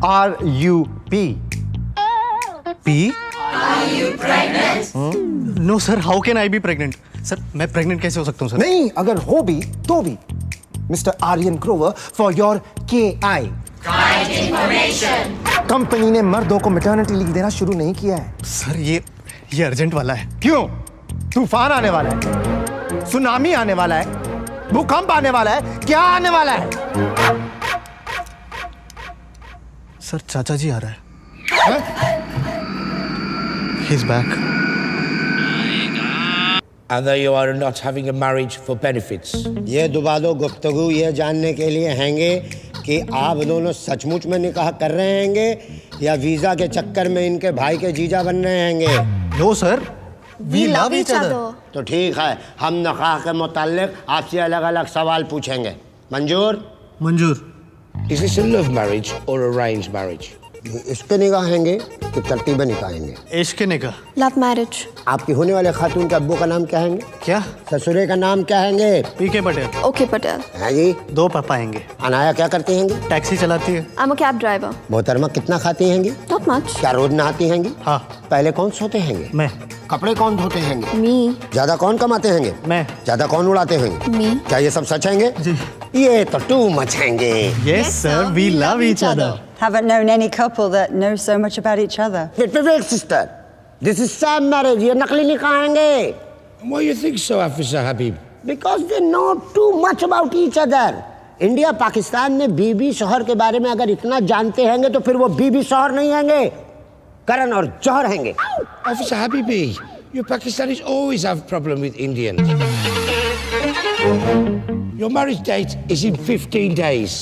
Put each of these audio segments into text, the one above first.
RUP. P? Are you pregnant? No sir, how can I be pregnant? Sir मैं pregnant कैसे हो सकता हूँ सर? नहीं, अगर हो भी तो भी mister Aryan Grover for your KI. Kind information. कंपनी ने मर्दों को मैटरनिटी लीव देना शुरू नहीं किया है. सर ये अर्जेंट वाला है. क्यों? तूफान आने वाला है, सुनामी आने वाला है, भूकंप आने वाला है, क्या आने वाला है? सर चाचा जी आ रहा है. He's back. And that you are not having a marriage for benefits. ये दुबादो गुफ्तगू ये जानने के लिए हैंगे कि आप दोनों सचमुच में निकाह कर रहे हैंगे या वीजा के चक्कर में इनके भाई के जीजा बन रहे हैंगे. No sir, we love each other. तो ठीक है, हम निकाह के मुताल्लिक आपसे अलग अलग सवाल पूछेंगे. मंजूर? मंजूर. Is this a love marriage or arranged marriage? इसके निकाह हैंगे कि तरतीबे निकाह हैंगे? इश्क निकाह. Love marriage. आपकी होने वाले खातून के अब्बू का नाम क्या हैंगे? क्या? ससुरे का नाम क्या हैंगे? PK पटेल. ओके पटेल. है जी. 2 पापा आएंगे. अनाया क्या करती हैंगी? टैक्सी चलाती है. I am a cab driver. मोहतरमा कितना खाती हैंगी? Not much. क्या रोज नहाती हैंगी? हाँ. पहले कौन सोते हैंगे? मैं. कपड़े कौन धोते हैंगे? मी. ज्यादा कौन कमाते हैंगे? मैं. ज्यादा कौन उड़ाते हैंगे? मी. क्या ये सब सच हैंगे? जी. ये तो टू मच हैंगे. Yes sir, we love each other. Haven't known any couple that knows so much about each other. Wait, sister. This is sham marriage. ये नकली निकाह हैंगे. Why you think so, Officer Habib? Because they know too much about each other. India Pakistan में बीबी शौहर के बारे में अगर इतना जानते हैंगे तो फिर वो बीबी शौहर नहीं हैंगे, करण और जौहर हैंगे. Officer Habibi, you Pakistanis always have problem with Indians. Your marriage date is in 15 days.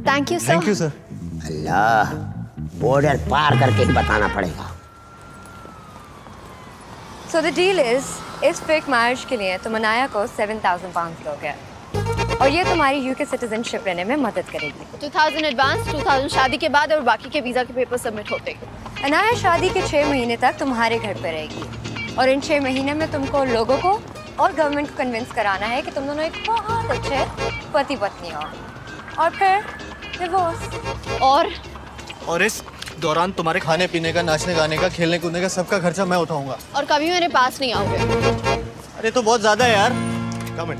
Thank you sir. Thank you sir. अल्लाह, बॉर्डर पार करके बताना पड़ेगा. So the deal is, इस फेक मैरिज के लिए तुम अनाया को 7,000 pounds दोगे और ये तुम्हारी UK सिटीजनशिप लेने में मदद करेगी. 2000 एडवांस, 2000 शादी के बाद और बाकी के वीजा के पेपर सबमिट होते ही. अनाया शादी के 6 महीने तक तुम्हारे घर पे रहेगी और इन 6 महीने में तुमको लोगों को और गवर्नमेंट को कन्विंस कराना है कि तुम दोनों एक बहुत अच्छे पति पत्नी हो और फिर डिवोर्स. और इस दौरान तुम्हारे खाने पीने का, नाचने गाने का, खेलने कूदने का सबका खर्चा मैं उठाऊंगा. और कभी मेरे पास नहीं आओगे. अरे तो बहुत ज्यादा है यार. कम.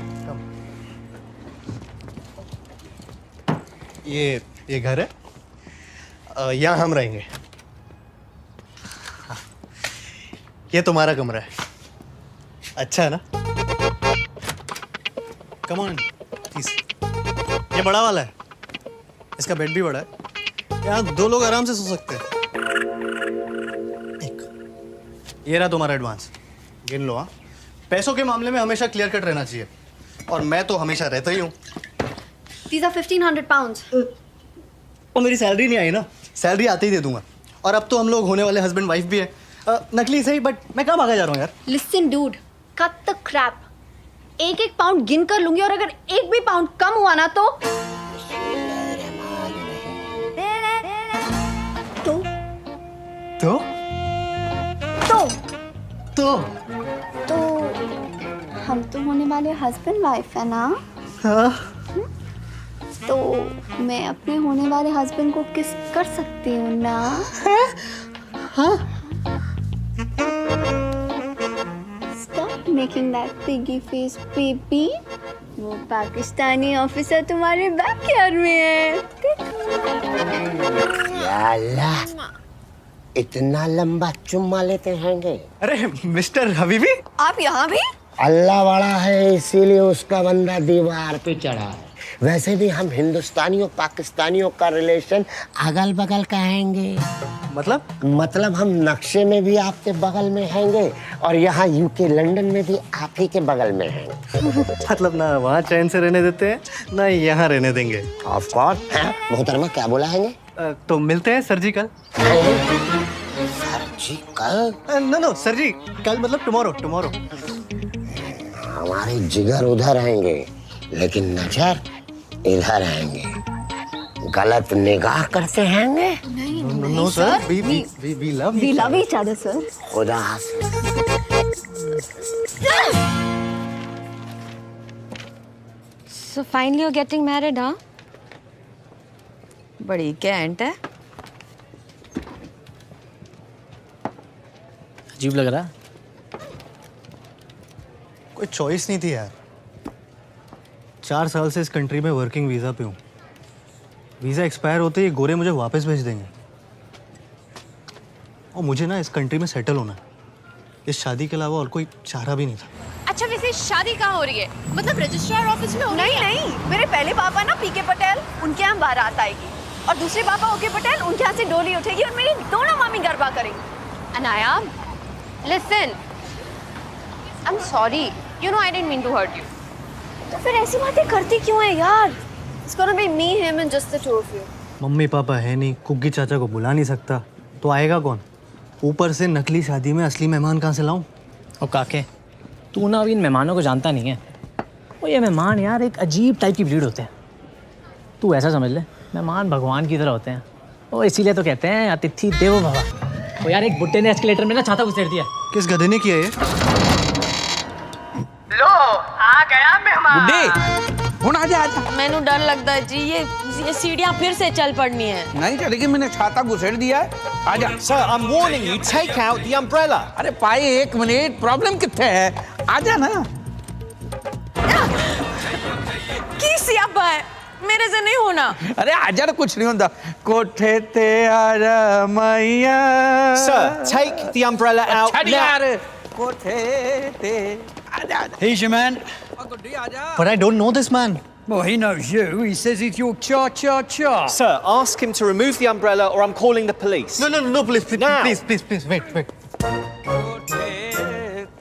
ये घर है. यहाँ हम रहेंगे. हाँ. ये तुम्हारा कमरा है. अच्छा है ना? Come on please. ये बड़ा वाला है. इसका बेड भी बड़ा है. यहाँ 2 लोग आराम से सो सकते हैं. ये रहा तुम्हारा एडवांस. गिन लो. हाँ, पैसों के मामले में हमेशा क्लियर कट रहना चाहिए और मैं तो हमेशा रहता ही हूँ. These are 1500 pounds. और मेरी सैलरी नहीं आई ना. सैलरी आते ही दे दूंगा. और अब तो हम लोग होने वाले हस्बैंड वाइफ भी है. नकली सही, बट मैं कहाँ भागा जा रहा हूँ यार. Listen dude, cut the crap. 1-1 pound गिन कर लूंगी और अगर 1 भी पाउंड कम हुआ ना तो तो हम तो होने वाले हस्बैंड वाइफ है ना. हाँ. तो मैं अपने होने वाले हस्बैंड को किस कर सकती हूँ ना. हाँ. Stop making that piggy face, baby. वो पाकिस्तानी ऑफिसर तुम्हारे बैकयार्ड में है. या अल्लाह, इतना लंबा चुम्मा लेते हैंगे. अरे मिस्टर हबीबी, आप यहाँ भी? अल्लाह बड़ा है इसीलिए उसका बंदा दीवार पे चढ़ा है. वैसे भी हम हिंदुस्तानियों पाकिस्तानियों का रिलेशन अगल बगल का हैंगे. मतलब हम नक्शे में भी आपके बगल में हैंगे और यहाँ UK लंदन में भी आप ही के बगल में हैं. मतलब ना वहाँ चैन से रहने देते हैं ना यहाँ रहने देंगे. Of course. मोहतरमा क्या बोला हैंगे? तो मिलते हैं सर जी कल. सर जी कल? नो सर जी कल मतलब टुमारो. हमारे जिगर उधर रहेंगे लेकिन नजर इधर रहेंगे. गलत निगाह करते हैंगे. No sir, we love each other sir. खुदा हाफिज. So finally you're getting married, huh? बड़ी कैंट है. अजीब लग रहा। कोई चॉइस नहीं थी यार। 4 साल से इस कंट्री में वर्किंग वीज़ा पे हूँ। वीज़ा एक्सपायर होते ही गोरे मुझे वापस भेज देंगे। और मुझे ना इस कंट्री में सेटल होना है। इस शादी के अलावा और कोई चारा भी नहीं था। अच्छा वैसे शादी कहाँ हो रही है? मतलब रजिस्ट्रार ऑफिस में हो रही नहीं है? नहीं, मेरे पहले पापा ना पीके पटेल, उनके यहाँ बारात आएगी और दूसरे पापा ओके पटेल, उनके यहाँ से डोली उठेगी और मेरी दोनों मामी गरबा करेंगी। Anaya, listen, I'm sorry. You know I didn't mean to hurt you. तो फिर ऐसी बातें करती क्यों है यार? It's gonna be me, him and just the two of you. Mummy papa है नहीं, कुग्गी चाचा को बुला नहीं सकता, तो आएगा कौन? ऊपर से नकली शादी में असली मेहमान कहाँ से लाऊं? और काके, तू ना अभी इन मेहमानों को जानता नहीं है। वो ये मेहमान यार एक अजीब टाइप की ब्रीड होते हैं। तू ऐसा समझ ले, मेहमान भगवान की तरह होते हैं। वो इसीलिए तो कहते हैं अतिथि देवो भव। वो यार एक बुड्ढे ने एस्केलेटर में ना छाता घुसेड़ दिया। किस गधे ने किया ये? लो आ गया मेहमान। बुड्ढे हुण आजा आजा। मैनू डर लगता है जी, ये सीढ़ियाँ फिर से चल पड़नी है। नहीं चलेगी, मैंने छाता घुसेड़ दिया है। आजा। Sir, I'm warning you, take out the umbrella. अरे पाई 1 मिनट, प्रॉब्लम कितने है? आजा ना। की सियापा है, मेरे से नहीं होना। अरे आजा ना, कुछ नहीं होता। कोठे ते आजा मैया। Sir, take the umbrella out अच्छा now. यार, कोठे ते आजा आजा। He's your man. But I don't know this man. Well, he knows you. He says he's your cha-cha-cha. Sir, ask him to remove the umbrella or I'm calling the police. No, please, Now. please, wait. कोठे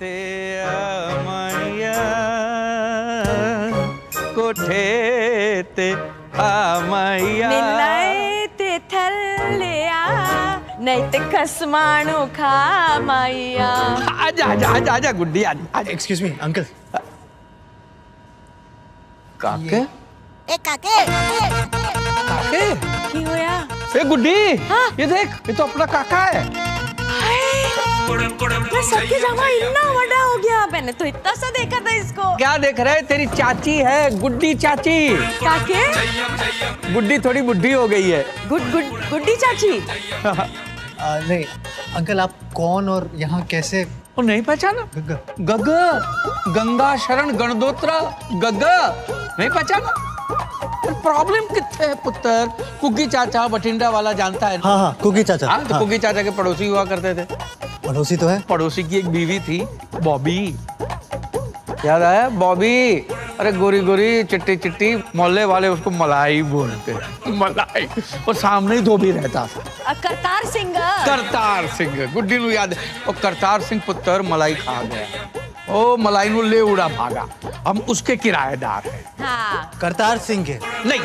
ते मैया, कोठे ते मैया। निन्नाए ते थल्लिया, नहीं ते खसमाणु खा माइया। आजा गुड्डी आजा। Excuse me, uncle. काके? ए काके काके? की होया? ए गुड्डी, ये देख, ये तो अपना काका है। मैं सबके जमा इतना बड़ा हो गया, मैंने तो इतना सा देखा था इसको। क्या देख रहे? तेरी चाची है, गुड्डी चाची। काके? गुड्डी थोड़ी बुढ़ी हो गई है। गुड्डी चाची। नहीं, अंकल आप कौन और यहाँ कैसे? वो नहीं पहचाना? गग्गा, गंगा शरण गणदोत्रा, गग्गा नहीं पहचाना? प्रॉब्लम कितने है पुत्र? कुग्गी चाचा बठिंडा वाला जानता है? हाँ, कुग्गी चाचा। हाँ, तो कुग्गी चाचा के पड़ोसी हुआ करते थे। पड़ोसी तो है। पड़ोसी की एक बीवी थी, बॉबी। याद आया? बॉबी। अरे गोरी गोरी चिट्टी चिट्टी, मोहल्ले वाले उसको मलाई बोलते। मलाई। वो सामने ही धोबी रहता था। करतार सिंह। करतार सिंह, गुड्डी नू याद है। और करतार सिंह पुत्र मलाई खा गया। ओ मलाई नू ले उड़ा भागा। हम उसके किराएदार हैं। हाँ। करतार सिंह के नहीं,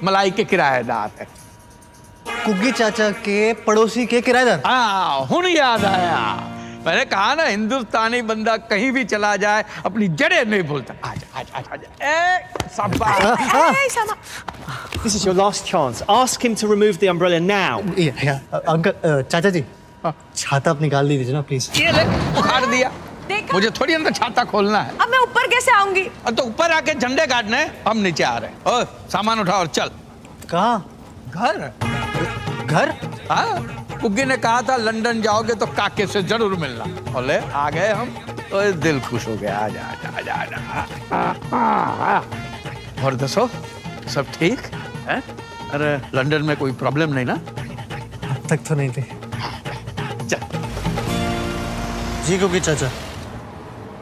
मलाई के किराएदार है। कुग्गी चाचा के पड़ोसी के किराएदार। हाँ, हुन याद आया। मैंने कहा ना, हिंदुस्तानी बंदा कहीं भी चला जाए अपनी जड़ें नहीं भूलता। आजा। This is your last chance. Ask him to remove the umbrella now. Uncle, चाचा जी, छाता आप निकाल दीजिए ना प्लीज। ये ले, उखाड़ दिया। मुझे थोड़ी अंदर छाता खोलना है। अब मैं ऊपर कैसे आऊंगी? अब तो ऊपर आके झंडे गाड़ने, हम नीचे आ रहे हैं। सामान उठा और चल। कहाँ? घर? हाँ, कुग्गी ने कहा था लंदन जाओगे तो काके से जरूर मिलना। बोले आ गए हम, तो दिल खुश हो गया। आजा। और दसो, सब ठीक है? अरे लंदन में कोई प्रॉब्लम नहीं ना? अब तक तो नहीं थी। चल। जी कुग्गी चाचा,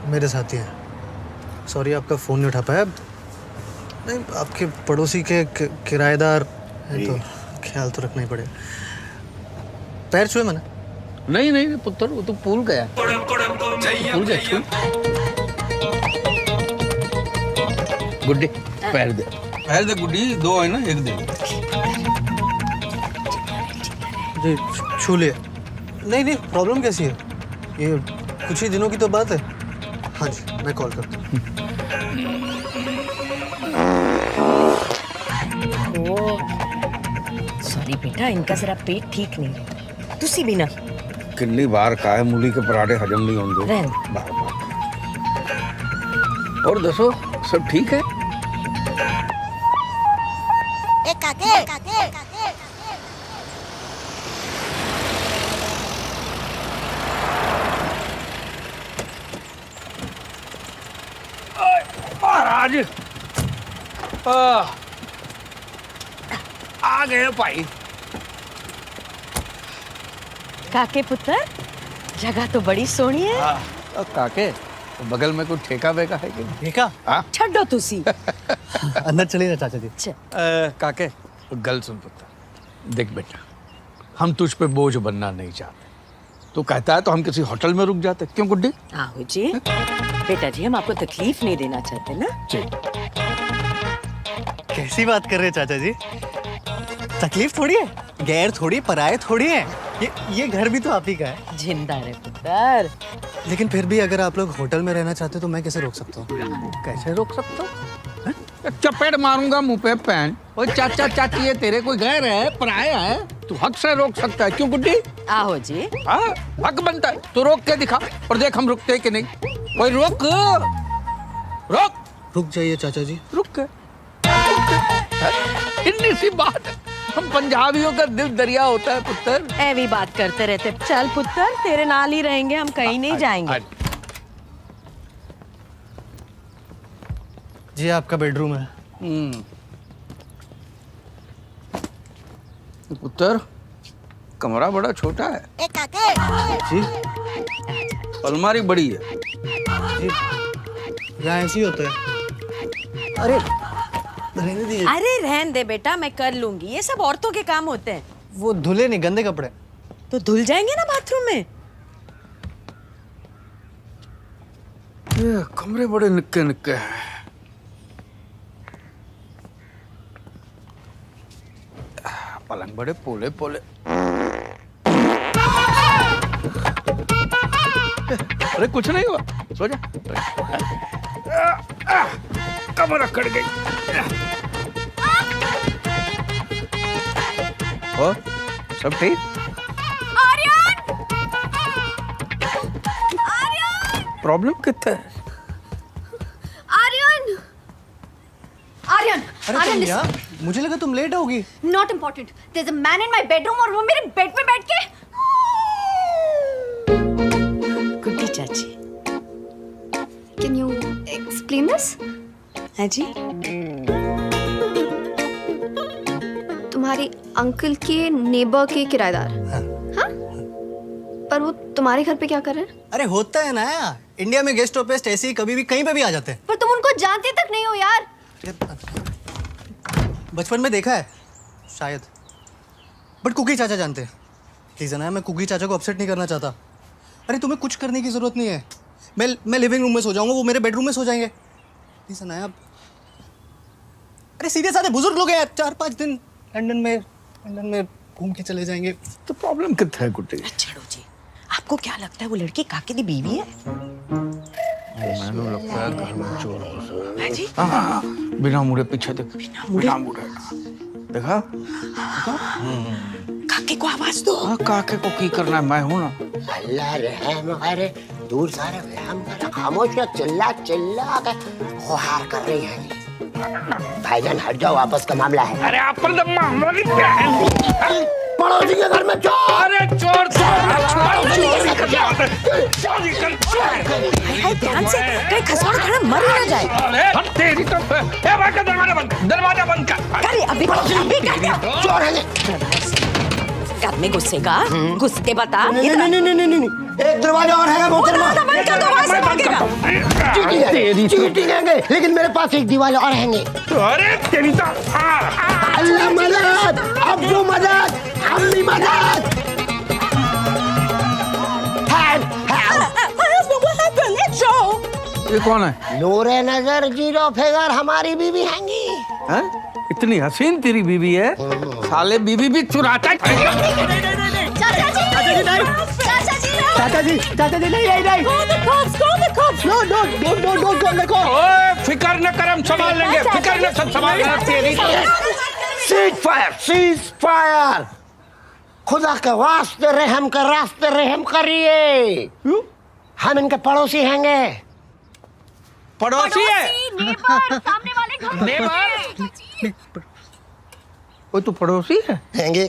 मेरे साथी हैं। सॉरी आपका फोन नहीं उठा पाया। नहीं, आपके पड़ोसी के किराएदार हैं तो ख्याल तो रखना ही पड़ेगा। पैर छुए मैंने? नहीं पुत्र, वो तो भूल गया। भूल गया, छू। गुड्डी, पैर दे गुड्डी, 2 है ना, 1 दे। जी छू लिया। नहीं, प्रॉब्लम कैसी है? ये कुछ ही दिनों की तो बात है। हाँ जी, मैं कॉल करता हूँ। सॉरी बेटा, इनका जरा पेट ठीक नहीं। तुसी भी ना। कितनी बार खाए मूली के पराठे हजम नहीं होंगे। बार। और दसो, सब ठीक है? ए काके आज आ गए भाई। काके पुत्र, जगह तो बड़ी सोहनी है। काके बगल में कोई ठेका वेका है कि नहीं? ठेका? छड्डो तुसी। अंदर चलिए ना चाचा जी। काके गल सुन पुत्र, देख बेटा, हम तुझ पे बोझ बनना नहीं चाहते। तू कहता है तो हम किसी होटल में रुक जाते, क्यों गुड्डी? आहो जी, बेटा जी हम आपको तकलीफ नहीं देना चाहते ना। कैसी बात कर रहे हैं चाचा जी? तकलीफ थोड़ी है, गैर थोड़ी, पराये थोड़ी है। ये घर भी तो आप ही का है। जिंदा रहे पुत्र। लेकिन फिर भी अगर आप लोग होटल में रहना चाहते तो मैं कैसे रोक सकता हूँ? कैसे रोक सकता हूँ? चपेट मारूंगा मुंह पे पैन। ओ चाचा चाची ये तेरे कोई गैर है, पराया है, तू हक से रोक सकता है, क्यों गुड्डी? आहो जी। हाँ, हक बनता है, तू रोक के दिखा और देख हम रुकते कि नहीं। कोई रोक रोक। रुक जाइए चाचा जी। रुक के इतनी सी बात है। हम पंजाबियों का दिल दरिया होता है पुत्र। ऐवी बात करते रहते। चल पुत्र, तेरे नाल ही रहेंगे, हम कहीं नहीं जाएंगे। जी आपका बेडरूम है। पुत्र कमरा बड़ा छोटा है। जी अलमारी बड़ी है। जी यहाँ ऐसे ही होता है। अरे रहने दीजिए। अरे रहन दे बेटा, मैं कर लूंगी, ये सब औरतों के काम होते हैं। वो धुले नहीं, गंदे कपड़े। तो धुल जाएंगे ना बाथरूम में। ये कमरे बड़े निक्के निक्के हैं। पलंग बड़े पोले पोले। अरे कुछ नहीं हुआ, सो जा। कमर अकड़ गई। और सब ठीक? प्रॉब्लम कितना है? आर्यन! आर्यन! अरे आर्यन, तुम listen. यहाँ? मुझे लगा तुम लेट होगी। Not important. There's a man in my bedroom और वो मेरे बेड पे बैठ के गुड्डी चाची। Can you explain this? हाँ जी। तुम्हारे अंकल के नेबर के किराएदार। हाँ? पर वो तुम्हारे घर पे क्या कर रहे हैं? अरे होता है ना, इंडिया में गेस्ट ऑफ गेस्ट ऐसे ही कभी भी कहीं पे भी आ जाते हैं। पर तुम उनको जानते तक नहीं हो यार। बचपन में देखा है शायद, बट कुकी चाचा जानते हैं। प्लीज ना, मैं कुकी चाचा को अपसेट नहीं करना चाहता। अरे तुम्हें कुछ करने की जरूरत नहीं है। मैं लिविंग रूम में सो जाऊंगा, वो मेरे बेडरूम में सो जाएंगे। प्लीज ना आप। अरे सीधे साधे बुजुर्ग लोग हैं, 4-5 दिन लंदन में घूम के चले जाएंगे। तो प्रॉब्लम कितना है गुड्डी? छोड़ो जी, आपको क्या लगता है वो लड़की काके दी बीवी है? मैंने लगता है घर में चोर घुसा है। जी? हाँ, बिना मुड़े पीछे देख। बिना मुड़े देखा? काके को आवाज दो। हाँ, काके को की करना है, मैं हूँ ना। अल्लाह रहम करे, दूर सारे रहम करे, खामोश क्या चिल्ला चिल्ला के गुहार कर रही है। भाईजान हट जाओ, आपस का मामला है। अरे आप पर मामला क्या है? पड़ोसी के घर में चोर। अरे चोर ध्यान से, कहीं खसौड़ खड़ा मर ही ना जाए। अरे तेरी तो दरवाजा बंद कर। अरे अभी चोर है। घर में गुस्से का गुस्से बता। नहीं, एक दरवाजा और है मोहतरमा। चीटिंग है, लेकिन मेरे पास एक दीवार और हैंगे। अरे तेरी तो अल्लाह मदद, अब्दू मदद, अम्मी मदद। ये कौन है? नूरे नजर जीरो फिगर हमारी बीवी हैंगी। हैं? इतनी हसीन तेरी बीवी है, साले बीवी भी चुराता है। चाचा जी नहीं। ओए फिकर न कर, हम संभाल लेंगे। फिकर न, सब संभाल लेंगे। तेरी सीज फायर। खुदा के वास्ते रहम कर, रास्ते रहम करिए। हम इनके पड़ोसी हैंगे। पड़ोसी है? सामने वाले घर नेबर? वो तो पड़ोसी है? हैंगे।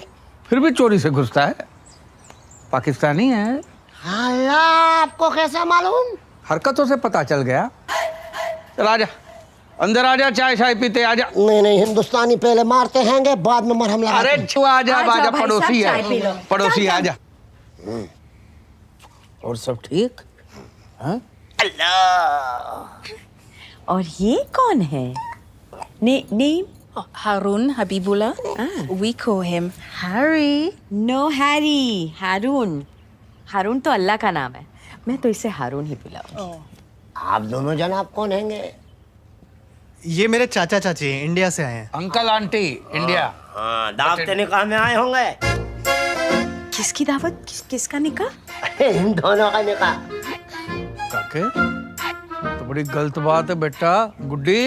फिर भी चोरी से घुसता है। पाकिस्तानी है। अल्लाह, आपको कैसा मालूम? हरकतों से पता चल गया। चल आजा, अंदर आ जा, चाय शाय पीते आ जा। नहीं नहीं, हिंदुस्तानी पहले मारते हैंगे, बाद में मरहम लगाते अरे हैं। छुआ आ जा, पड़ोसी है, पड़ोसी आ जा। और सब ठीक? हाँ? और ये कौन है? Name? Harun Habibullah. We call him Harry. No Harry, Harun. हारून तो अल्लाह का नाम है, मैं तो इसे हारून ही बुलाऊंगी। आप दोनों जनाब कौन हैंगे? ये मेरे चाचा चाची हैं, इंडिया से आए हैं। Uncle aunty India. हाँ, दावत निकाह में आए होंगे। किसकी दावत? किसका निकाह? इन दोनों का निकाह। काके तो बड़ी गलत बात है बेटा। गुड्डी,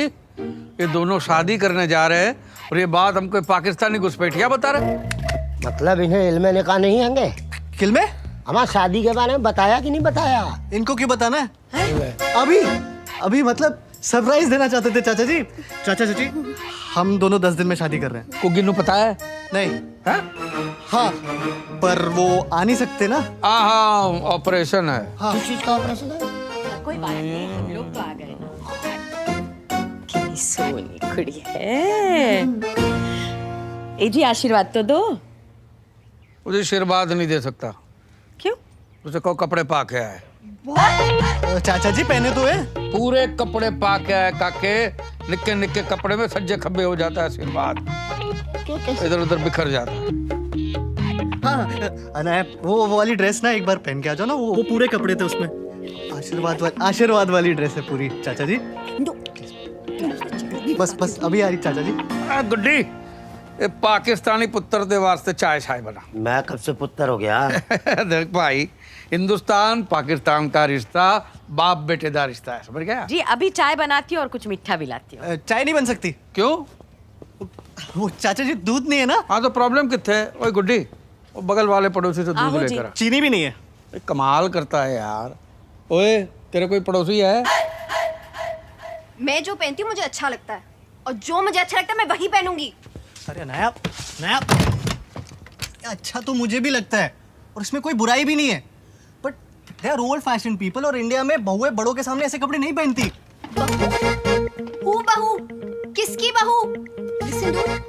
ये दोनों शादी करने जा रहे हैं और ये बात हमको पाकिस्तानी घुसपैठिया बता रहे। मतलब इन्हें इल्मे निकाह नहीं हैंगे? किल में हमारी शादी के बारे में बताया कि नहीं बताया? इनको क्यों बताना है? अभी मतलब सरप्राइज देना चाहते थे चाचा जी। चाचा चाची, हम दोनों 10 दिन में शादी कर रहे हैं। कुगिनू पता है? नहीं। हाँ, पर वो आ नहीं सकते ना। हाँ, ऑपरेशन है। हाँ। किस चीज का ऑपरेशन है? कोई बात नहीं, हम लोग तो आ गए ना। कितनी सोनी कुड़ी है। ए जी, आशीर्वाद तो दो। मुझे आशीर्वाद नहीं दे सकता। क्यों? उसे कहो कपड़े पा के आए। चाचा जी पहने तो है। पूरे कपड़े पा के आए काके। निक्के निक्के कपड़े में सज्जे खब्बे हो जाता है आशीर्वाद, इधर उधर बिखर जाता है। हाँ, अनाया, वो वाली ड्रेस ना एक बार पहन के आ जाओ ना, वो पूरे कपड़े थे उसमें। आशीर्वाद वाली ड्रेस है पूरी चाचा जी। बस अभी आ रही चाचा जी। गुड्डी, ये पाकिस्तानी पुत्र दे वास्ते चाय शाय बना। मैं कब से पुत्र हो गया? देख भाई, हिंदुस्तान पाकिस्तान का रिश्ता बाप बेटे का रिश्ता है, समझ गया? जी, अभी चाय बनाती हूँ और कुछ मीठा भी लाती हूँ। चाय नहीं बन सकती। क्यों? वो चाचा जी दूध नहीं है ना। हाँ, तो प्रॉब्लम कितने है? ओए गुड्डी, वो बगल वाले पड़ोसी से दूध लेकर आ। चीनी भी नहीं है। कमाल करता है यार। ओए, तेरे कोई पड़ोसी है? मैं जो पहनती हूँ मुझे अच्छा लगता है, और जो मुझे अच्छा लगता है मैं वही पहनूंगी। अरे नया अच्छा तो मुझे भी लगता है, और इसमें कोई बुराई भी नहीं है, but they are old fashion people, और इंडिया में बहुएं बड़ों के सामने ऐसे कपड़े नहीं पहनती। बहू? किसकी बहू?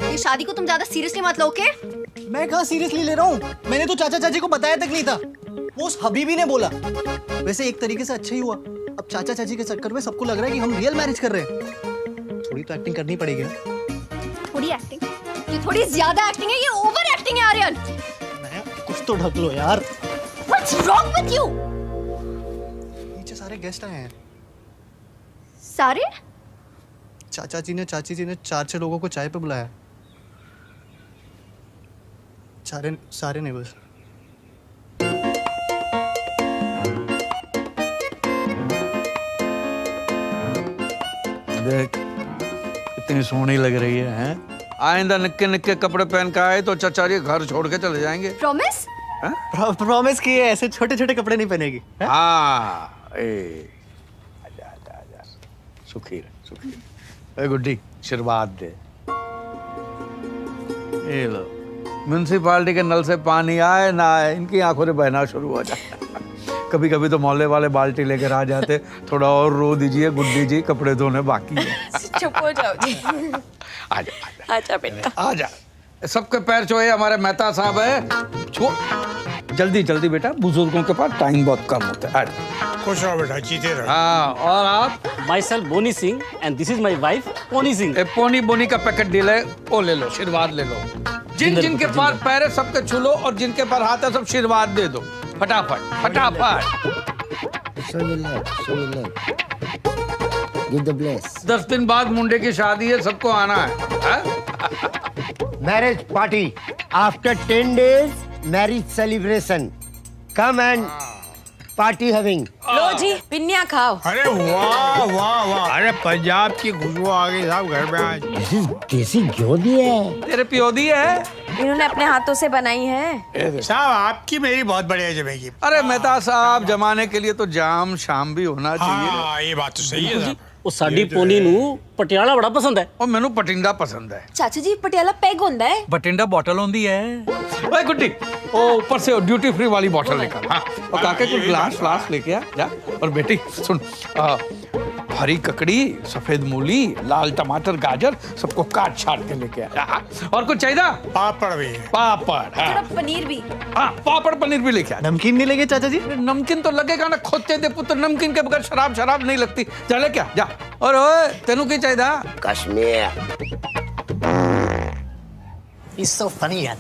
ये शादी को तुम ज्यादा सीरियसली मत लो, ओके? मैं कहाँ सीरियसली ले रहा हूँ? मैंने तो चाचा चाची को बताया तक नहीं था, वो उस हबीबी ने बोला। वैसे एक तरीके से अच्छा ही हुआ, अब चाचा चाची के चक्कर में सबको लग रहा है कि हम रियल मैरिज कर रहे हैं। थोड़ी तो एक्टिंग करनी पड़ेगी ना। थोड़ी एक्टिंग? ये थोड़ी ज्यादा एक्टिंग है, ये ओवर एक्टिंग है आर्यन। कुछ तो ढक लो यार। What's wrong with you? नीचे सारे गेस्ट आए हैं। सारे? चाचा जी ने चाची जी ने 4-6 लोगों को चाय पे बुलाया। सारे नेबर्स। देख कितनी सोहनी लग रही है, हैं? आइंदा निक्के निक्के कपड़े पहन के आए तो चाचा जी घर छोड़ के चले जाएंगे। प्रॉमिस? प्रॉमिस किए, ऐसे छोटे छोटे कपड़े नहीं पहनेगी। हाँ, आजा सुखी रहे। गुड्डी, आशीर्वाद दे। ये लो, म्यूनसिपालिटी के नल से पानी आए ना आए, इनकी आंखों से बहना शुरू हो जाए। कभी कभी तो मोहल्ले वाले बाल्टी लेकर आ जाते, थोड़ा और रो दीजिए गुड्डी जी, कपड़े धोने बाकी है। चुप हो जाओ जी। आजा बेटा, आजा। सबके पैर छुए, हमारे मेहता साहब है, छुओ जल्दी जल्दी बेटा, बुजुर्गों के पास टाइम बहुत कम होता है। खुश रहो बेटा, जीते रहो। हाँ, और आप? Myself Bonny Singh and this is my wife Pony Singh. Pony Bonny का पैकेट डील है, वो ले लो, आशीर्वाद ले लो। जिनके पास पैर है सबके छू लो, और जिनके पास हाथ है सब आशीर्वाद दे दो, फटाफट फटाफट। Give the bless. 10 दिन बाद मुंडे की शादी है, सबको आना है। Marriage party after 10 days marriage celebration, come and party having. लो जी, पिन्नियाँ खाओ। अरे वाह वाह वाह, अरे पंजाब की खुशबू आ गई साहब घर में आज। देसी घी दी है। तेरे पियोदी है, इन्होंने अपने हाथों से बनाई है। साहब आपकी मेरी बहुत बढ़िया जमेगी। अरे मेहता साहब, जमाने के लिए तो जाम शाम भी होना चाहिए। हाँ, ये बात तो सही है साहब। ਉਹ ਸਾਡੀ ਪੋਨੀ ਨੂੰ ਪਟਿਆਲਾ ਬੜਾ ਪਸੰਦ ਹੈ। और मैनू पटिंडा पसंद है। चाचा जी, पटियाला पैग होता है। बटिंडा बॉटल होती है। ओए गुड्डी, ओ ऊपर से ड्यूटी फ्री वाली बॉटल निकाल। हाँ, और काके कुछ ग्लास लेके आ जा। और बेटी सुन, हरी ककड़ी, सफेद मूली, लाल टमाटर, गाजर सबको काट छाट के लेके आया। और कुछ चाहिए? पापड़ भी। पापड़, हाँ। पनीर भी। हाँ, पापड़ पनीर भी लेके आया। नमकीन नहीं लेंगे चाचा जी? नमकीन तो लगेगा ना, खोते दे पुत्र, नमकीन के बगैर शराब नहीं लगती। जा ले क्या, जा। और ओए, तेनू की चाहिए? कश्मीर। He's so funny यार,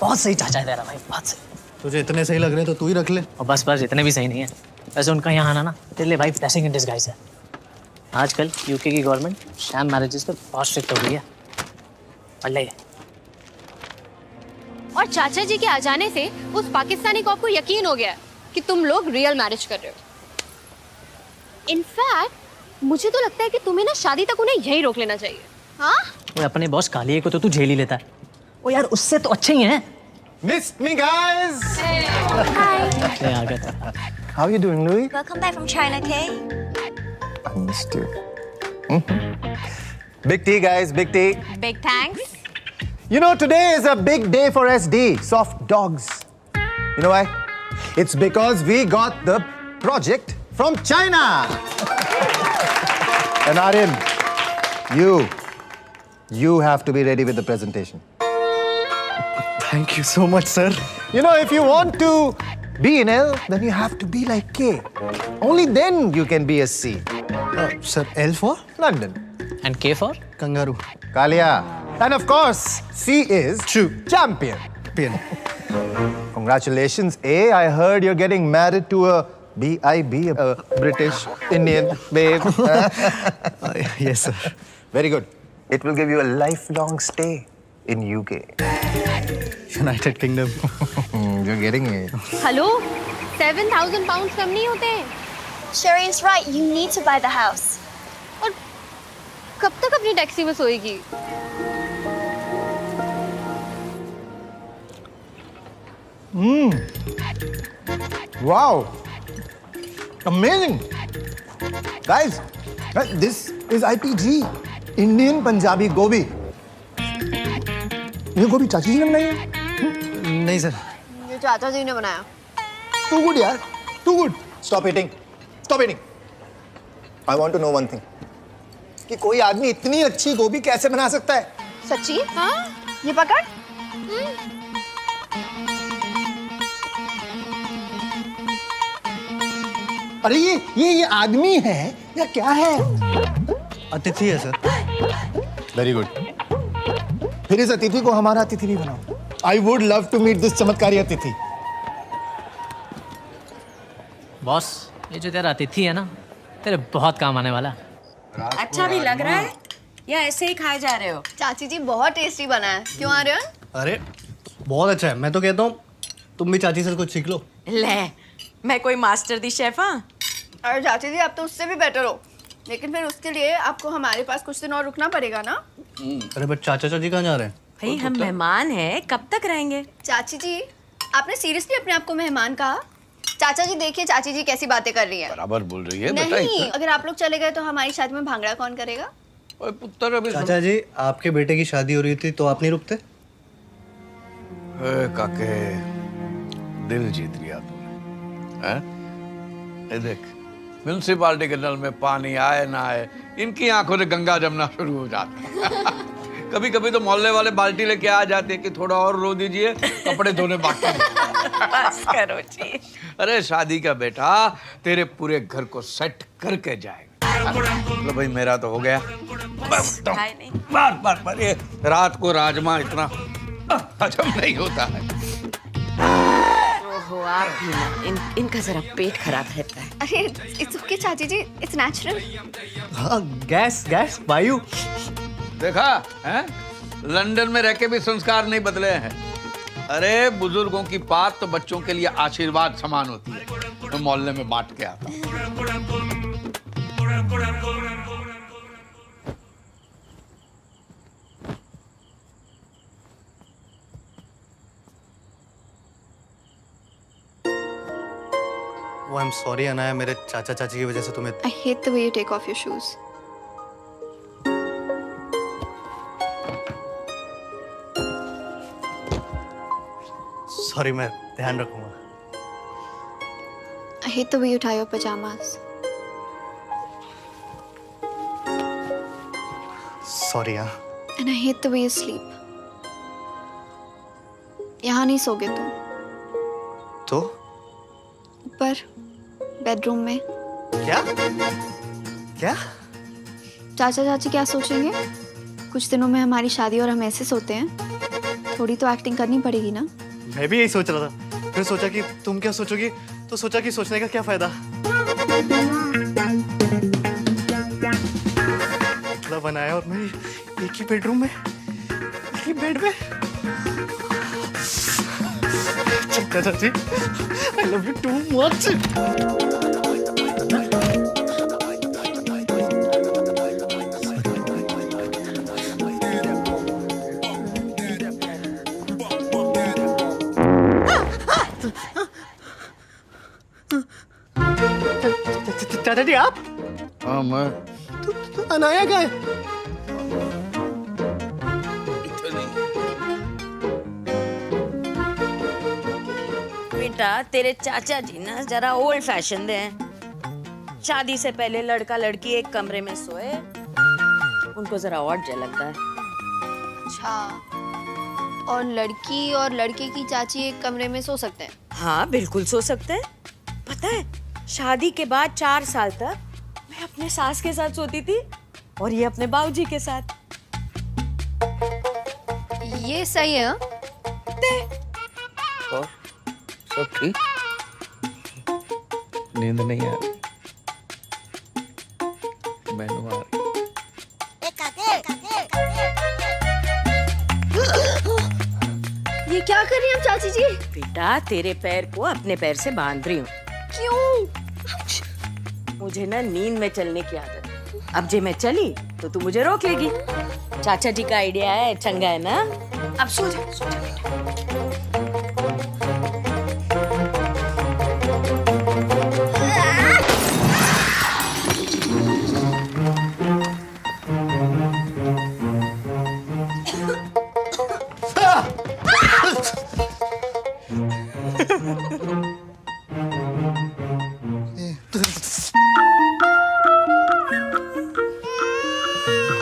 बहुत सही चाचा है तेरा भाई, बहुत सही। तुझे इतने सही लग रहे हैं तो तू ही रख ले। और बस इतने भी सही नहीं है। वैसे उनका यहाँ आना ना तेरे लिए भाई ब्लेसिंग इन डिस्गाइज है। आजकल यूके की गवर्नमेंट शैम मैरिजेस पे बहुत स्ट्रिक्ट हो गई है। और चाचा जी के आ जाने से उस पाकिस्तानी को आपको यकीन हो गया कि तुम लोग रियल मैरिज कर रहे हो। इनफैक्ट मुझे तो लगता है कि तुम्हें ना शादी तक उन्हें यहीं रोक लेना चाहिए। हाँ? वो अपने बॉस कालिए को तो तू झेल ही लेता है। वो यार उससे तो अच्छे ही हैं। Miss me, guys. ले आ गया। How are you doing, Louis? Welcome back from China, Kay. I missed you. Big tea, guys. Big tea. Big thanks. You know, today is a big day for SD, Soft Dogs. You know why? It's because we got the project from China. And Aryan, you have to be ready with the presentation. Thank you so much, sir. You know, if you want to be in L, then you have to be like K. Only then you can be a C. Sir, L for? London. And K for? Kangaroo. Kalia. And of course, C is champion. Congratulations, A. I heard you're getting married to a B.I.B., a British Indian babe. Yes, sir. Very good. It will give you a lifelong stay in UK. United Kingdom. You're getting it. Hello, 7,000 pounds कम नहीं होते हैं। Shireen's right. You need to buy the house. और कब तक अपनी taxi में सोएगी? Wow. Amazing. Guys, this is IPG. Indian Punjabi Gobi. ये गोभी चाची जी ने बनाई है? नहीं सर। ये चाचा जी ने बनाया। Too good यार. Too good. Stop eating. Stop eating. I want to know one thing. कि कोई आदमी इतनी अच्छी गोभी कैसे बना सकता है? सच्ची? हाँ? ये पकड़। अरे ये आदमी है या क्या है? अतिथि है सर। Very good. फिर इस अतिथि को हमारा अतिथि भी बनाओ। I would love to meet this चमत्कारी अतिथि। बॉस, ये जो तेरा अतिथि है ना, तेरे बहुत काम आने वाला। अच्छा भी लग रहा है या ऐसे ही खाए जा रहे हो? चाची जी बहुत टेस्टी बना है। क्यों आ रहे हो? अरे बहुत अच्छा है। मैं तो कहता हूँ तुम भी चाची से कुछ सीख लो। ले, मैं कोई मास्टर दी शेफ? हाँ, अरे चाची जी आप तो उससे भी बेटर हो, लेकिन फिर उसके लिए आपको हमारे पास कुछ दिन और रुकना पड़ेगा ना। अरे बट चाचा जी कहाँ जा रहे हैं? भाई हम मेहमान हैं, कब तक रहेंगे? चाची जी आपने सीरियसली अपने आप को मेहमान कहा? चाचा जी देखिए चाची जी कैसी बातें कर रही है। बराबर बोल रही है। नहीं, अगर आप लोग चले गए तो हमारी शादी में भांगड़ा कौन करेगा? ओए पुत्र, अभी चाचा जी आपके बेटे की शादी हो रही थी तो आप नहीं रुकते? काके, दिल जीत लिया तूने। हैं? ये देख, म्यूनसिपालिटी के नल में पानी आए ना आए, इनकी आंखों से गंगा जमना शुरू हो जाता है। कभी कभी तो मोहल्ले वाले बाल्टी लेके आ जाते हैं कि थोड़ा और रो दीजिए, कपड़े धोने बाकी हैं। बस करो जी। अरे शादी का बेटा तेरे पूरे घर को सेट करके जाएगा। तो भाई मेरा तो हो गया। बार ये रात को राजमा इतना हजम नहीं होता है। ओहो, आप भी ना, इनका जरा पेट खराब रहता है। अरे इट्स ओके चाची जी, इट्स नेचुरल। हाँ, गैस वायु। देखा है, लंदन में रह के भी संस्कार नहीं बदले हैं। अरे बुजुर्गों की बात तो बच्चों के लिए आशीर्वाद समान होती है। तो मोहल्ले में बांट के आता। आई एम सॉरी अनाया, मेरे चाचा चाची की वजह से तुम्हें। I hate the way you take off your shoes. Sorry, मैं ध्यान रखूंगा। I hate the way you tie your pajamas. Sorry यार। And I hate the way you sleep. यहाँ नहीं सोगे तुम। तो ऊपर बेडरूम में। क्या क्या? चाचा चाची क्या सोचेंगे? कुछ दिनों में हमारी शादी और हम ऐसे सोते हैं। थोड़ी तो एक्टिंग करनी पड़ेगी ना। मैं भी यही सोच रहा था, फिर सोचा कि तुम क्या सोचोगी, तो सोचा कि सोचने का क्या फायदा। मतलब बनाया और मैं एक ही बेडरूम में, एक ही बेड में। चाची, I love you too much. चाचा जी आप? हाँ मैं। तो अनाया कहाँ है? बेटा तेरे चाचा जी ना जरा ओल्ड फैशन दे हैं। शादी से पहले लड़का लड़की एक कमरे में सोए, उनको जरा ऑड जा लगता है। अच्छा, और लड़की और लड़के की चाची एक कमरे में सो सकते हैं? हाँ बिल्कुल सो सकते हैं। पता है शादी के बाद 4 साल तक मैं अपने सास के साथ सोती थी और ये अपने बाबूजी के साथ। ये सही है। और सब ठीक? नींद नहीं आ रही, मैनू आ रही। ये क्या कर रही हैं चाची जी? बेटा तेरे पैर को अपने पैर से बांध रही हूँ। क्यों? मुझे ना नींद में चलने की आदत है। अब जे मैं चली तो तू मुझे रोक लेगी। चाचा जी का आइडिया है, चंगा है ना? अब सो जा, सो जा बेटा।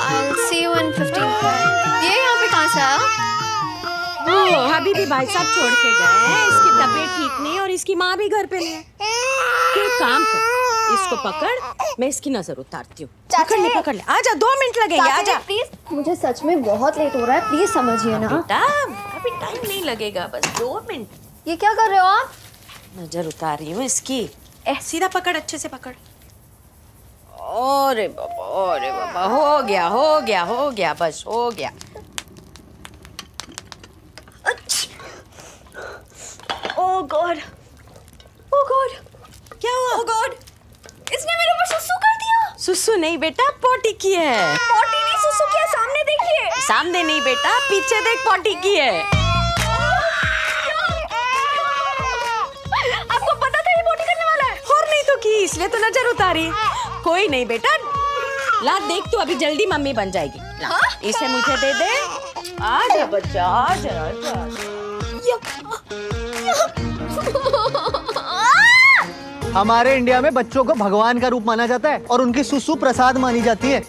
I'll see you in 15 minutes. ये यहाँ पे कहाँ से आया? वो हबीबी भाई साहब छोड़ के गए हैं। इसकी तबीयत ठीक नहीं और इसकी माँ भी घर पे नहीं है। तू एक काम कर, इसको पकड़, मैं इसकी नजर उतारती हूँ। पकड़ ले, पकड़ ले। आजा, 2 मिनट लगेंगे। आजा प्लीज, मुझे सच में बहुत लेट हो रहा है, प्लीज समझिए ना। बेटा अभी टाइम नहीं लगेगा, बस 2 मिनट। ये क्या कर रहे हो आप? नजर उतार रही हूँ इसकी। सीधा पकड़, अच्छे से पकड़। अरे बाबा, हो गया, हो गया, हो गया, बस हो गया। ओह गॉड, ओह गॉड, क्या हुआ? ओह गॉड, इसने मेरे ऊपर सुसु कर दिया। सुसु नहीं बेटा, पोटी की है। पोटी नहीं, सुसु किया। सामने देखिए। सामने नहीं बेटा, पीछे देख, पोटी की है। आपको पता था ये पोटी करने वाला है? और नहीं तो की, इसलिए तो नजर उतारी। कोई नहीं बेटा, ला देख तू अभी जल्दी मम्मी बन जाएगी। ला, इसे मुझे दे दे। आजा बच्चा, आजा, आजा। हमारे इंडिया में बच्चों को भगवान का रूप माना जाता है और उनकी सुसु प्रसाद मानी जाती है।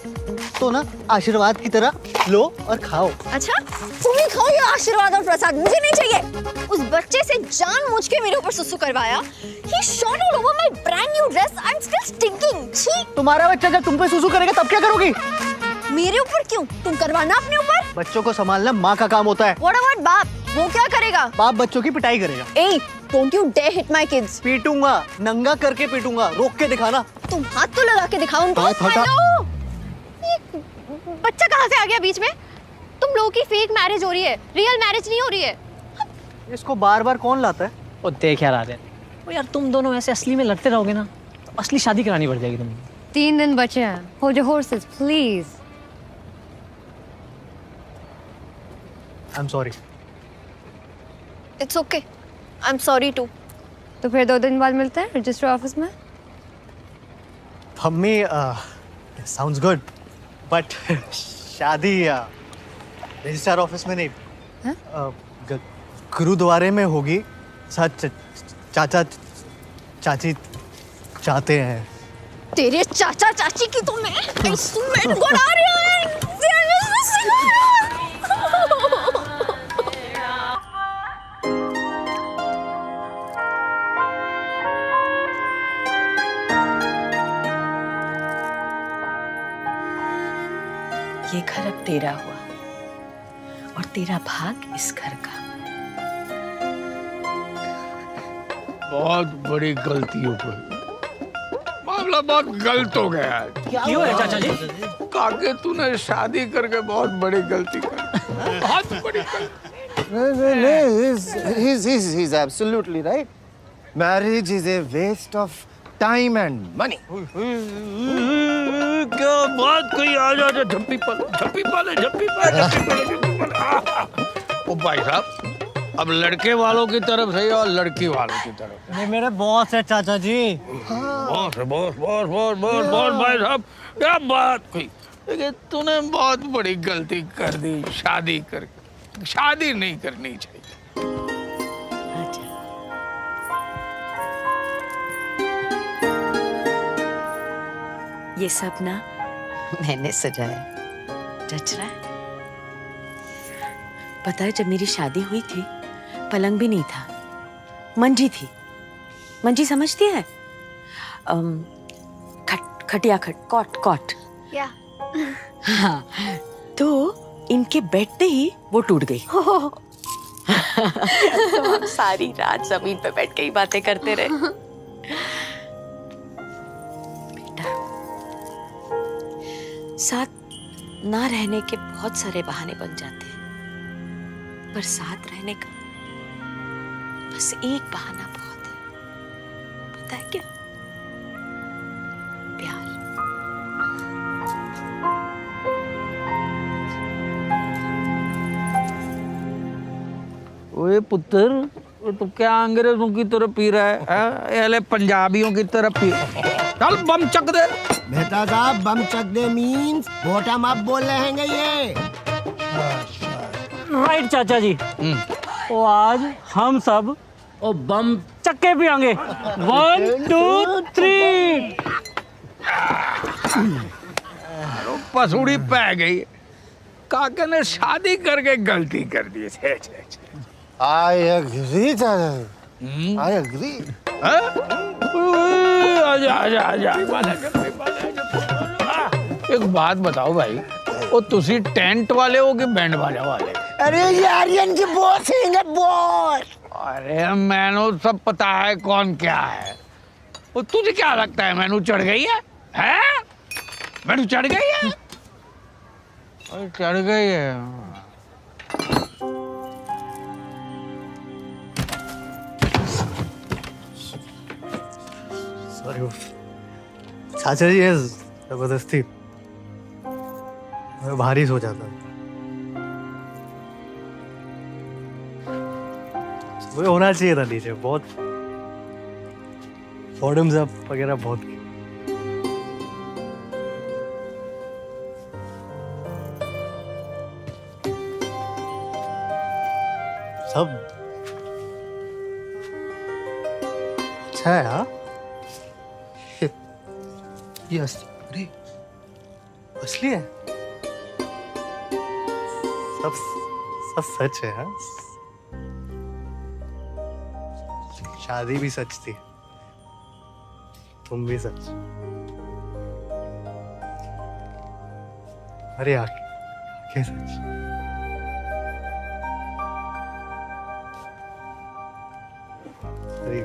तो ना आशीर्वाद की तरह लो और खाओ। अच्छा, तुम ही खाओ ये आशीर्वाद और प्रसाद, मुझे नहीं चाहिए। उस बच्चे से जानबूझ के मेरे ऊपर सुसु करवाया। He shot all over my brand new dress. I'm still stinking. छी! तुम्हारा बच्चा जब तुम पे सुसु करेगा तब क्या करोगी? मेरे ऊपर क्यों? तुम करवाना अपने ऊपर। बच्चों को संभालना माँ का काम होता है। What about बाप? वो क्या करेगा? बाप बच्चों की पिटाई करेगा। Hey, don't you dare hit my kids. पीटूंगा, नंगा करके पीटूंगा, रोक के दिखाना। तुम हाथ तो लगा के दिखाओ उनको। हेलो, ये बच्चा कहाँ से आ गया बीच में? तुम लोगों की फेक मैरिज हो रही है, रियल मैरिज नहीं हो रही है। इसको बार-बार कौन लाता है? ओ देख यार आर्यन, ओ यार तुम दोनों ऐसे असली में लड़ते रहोगे ना तो असली शादी करानी पड़ जाएगी तुम्हें। 3 दिन बचे हैं। Hold your horses, please. I'm sorry. It's okay. I'm sorry too. तो फिर 2 दिन बाद मिलते हैं रजिस्टर ऑफिस में। मम्मी, sounds good, but शादी रजिस्टर ऑफिस में नहीं, गुरुद्वारे में होगी। चाचा चाची चाहते हैं। तेरे चाचा चाची की तो मैं ये घर अब तेरा हुआ और तेरा भाग इस घर का। बहुत बड़ी गलती हो गई, मामला बहुत गलत हो गया है। क्यों है चाचा जी? काके तूने शादी करके बहुत बड़ी गलती कर, बहुत बड़ी गलती। He's absolutely right. Marriage is a waste of time and money. क्या बात कही, आ जा जा, झप्पी पाले, झप्पी पाले, झप्पी पाले, झप्पी पाले, झप्पी पाले। ओ भाई साहब, अब लड़के वालों की तरफ से और लड़की वालों की तरफ। ये मेरे बॉस है चाचा जी। बॉस है, boss boss boss boss boss भाई साहब, क्या बात कही। लेकिन तूने बहुत बड़ी गलती कर दी शादी करके। शादी नहीं करनी चाहिए। ये सब ना मैंने सजाया। जच रहा है? पता है, जब मेरी शादी हुई थी पलंग भी नहीं था, मंजी थी। मंजी समझती है? खटिया कॉट। या हाँ, तो इनके बैठते ही वो टूट गई। तो हम सारी रात जमीन पे बैठ के ही बातें करते रहे। साथ ना रहने के बहुत सारे बहाने बन जाते हैं, पर साथ रहने का बस एक बहाना बहुत है। पता है क्या? प्यार। ओए पुत्र, तो क्या अंग्रेजों की तरह पी रहा है? ये पंजाबियों की तरह पी। चल बम चक दे। मेहता साहब, बम चक दे मीन्स बॉटम अप बोल रहे हैं ये। राइट चाचा जी। तो आज हम सब ओ बम चक्के पियांगे। 1 2 3। पसूड़ी पै गई। काके ने शादी करके गलती कर दी। I agree, Chacha. I agree. आजा आजा आजा। एक बात बताओ भाई, वो तुसी टेंट वाले हो कि बैंड बाजा वाले? अरे ये आर्यन की बॉस है, बॉस। अरे मैनू सब पता है कौन क्या है। वो तुझे क्या लगता है मैनू चढ़ गई है? हैं? मैनू चढ़ गई है? अरे चढ़ गई है। सॉरी चाचा जी, ये जबरदस्ती मैं भारी सो जाता। वो होना चाहिए था नीचे। बहुत बॉटम्स अप वगैरह बहुत की। सब अच्छा है। हाँ, ये अरे असली है। सब सच है। हाँ, शादी भी सच थी, तुम भी सच। अरे आंखें सच। अरे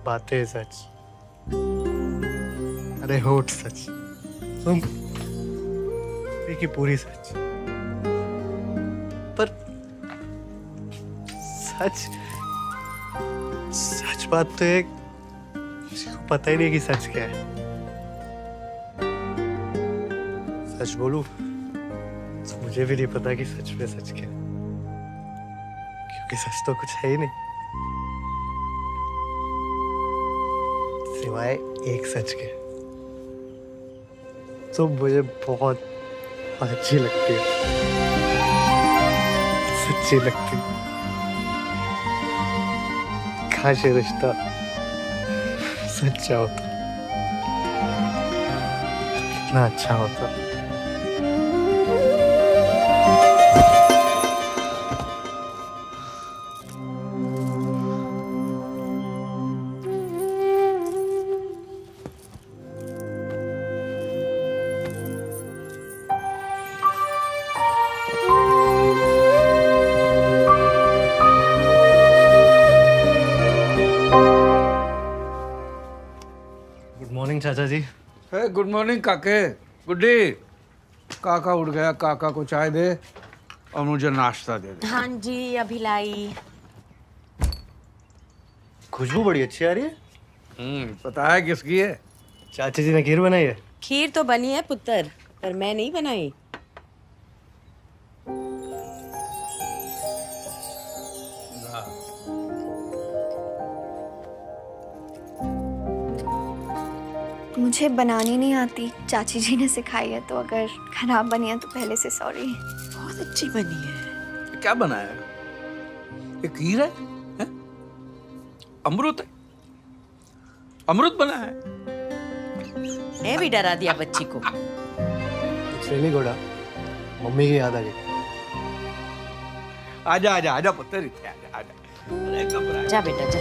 बातें सच। अरे होठ सच। तुम की पूरी सच। पर सच बात तो एक किसी को पता ही नहीं कि सच क्या है। सच बोलूं तो मुझे भी नहीं पता कि सच में सच क्या है, क्योंकि सच तो कुछ है ही नहीं सिवाय एक सच के। तो मुझे बहुत अच्छी लगती है, सच्ची लगती है। काश ये रिश्ता सच्चा होता। कितना अच्छा होता। गुड मॉर्निंग चाचा जी। गुड मॉर्निंग काके। गुड्डी, काका उठ गया, काका को चाय दे और मुझे नाश्ता दे दे। हाँ जी, अभी लाई। खुशबू बड़ी अच्छी आ रही है। पता है किसकी है? चाचा जी ने खीर बनाई है। खीर तो बनी है पुत्र, पर मैं नहीं बनाई। मुझे बनानी नहीं आती, चाची जी ने सिखाई है, तो अगर खराब बनी है तो पहले से सॉरी। बहुत अच्छी बनी है। क्या बनाया है? ये खीर है? हैं? अमृत है? अमृत बना है? मैं भी डरा दिया बच्ची को। नहीं घोड़ा, मम्मी की याद आ गई। आजा आजा आजा पुत्र, इत्थे आजा आजा। अरे घबरा जा बेटा जा।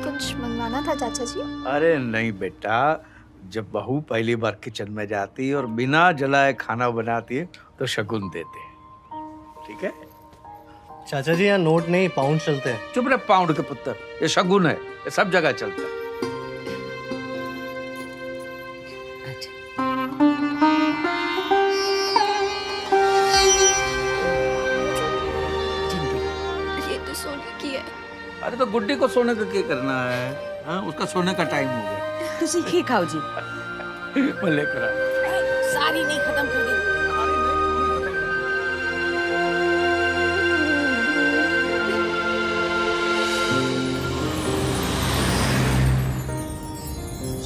कुछ मंगवाना था चाचा जी? अरे नहीं बेटा, जब बहू पहली बार किचन में जाती है और बिना जलाए खाना बनाती है तो शगुन देते हैं, ठीक है? चाचा जी यहाँ नोट नहीं पाउंड चलते हैं। चुप रहे पाउंड के पुत्र, ये शगुन है, ये सब जगह चलता है। ये तो सोने की है। अरे तो गुड्डी को सोने का क्या करना है? हाँ, उसका सोने का टाइम हो गया। तुसी खीर खाओ जी। मैं लेकर आ। सारी नहीं खत्म कर दी।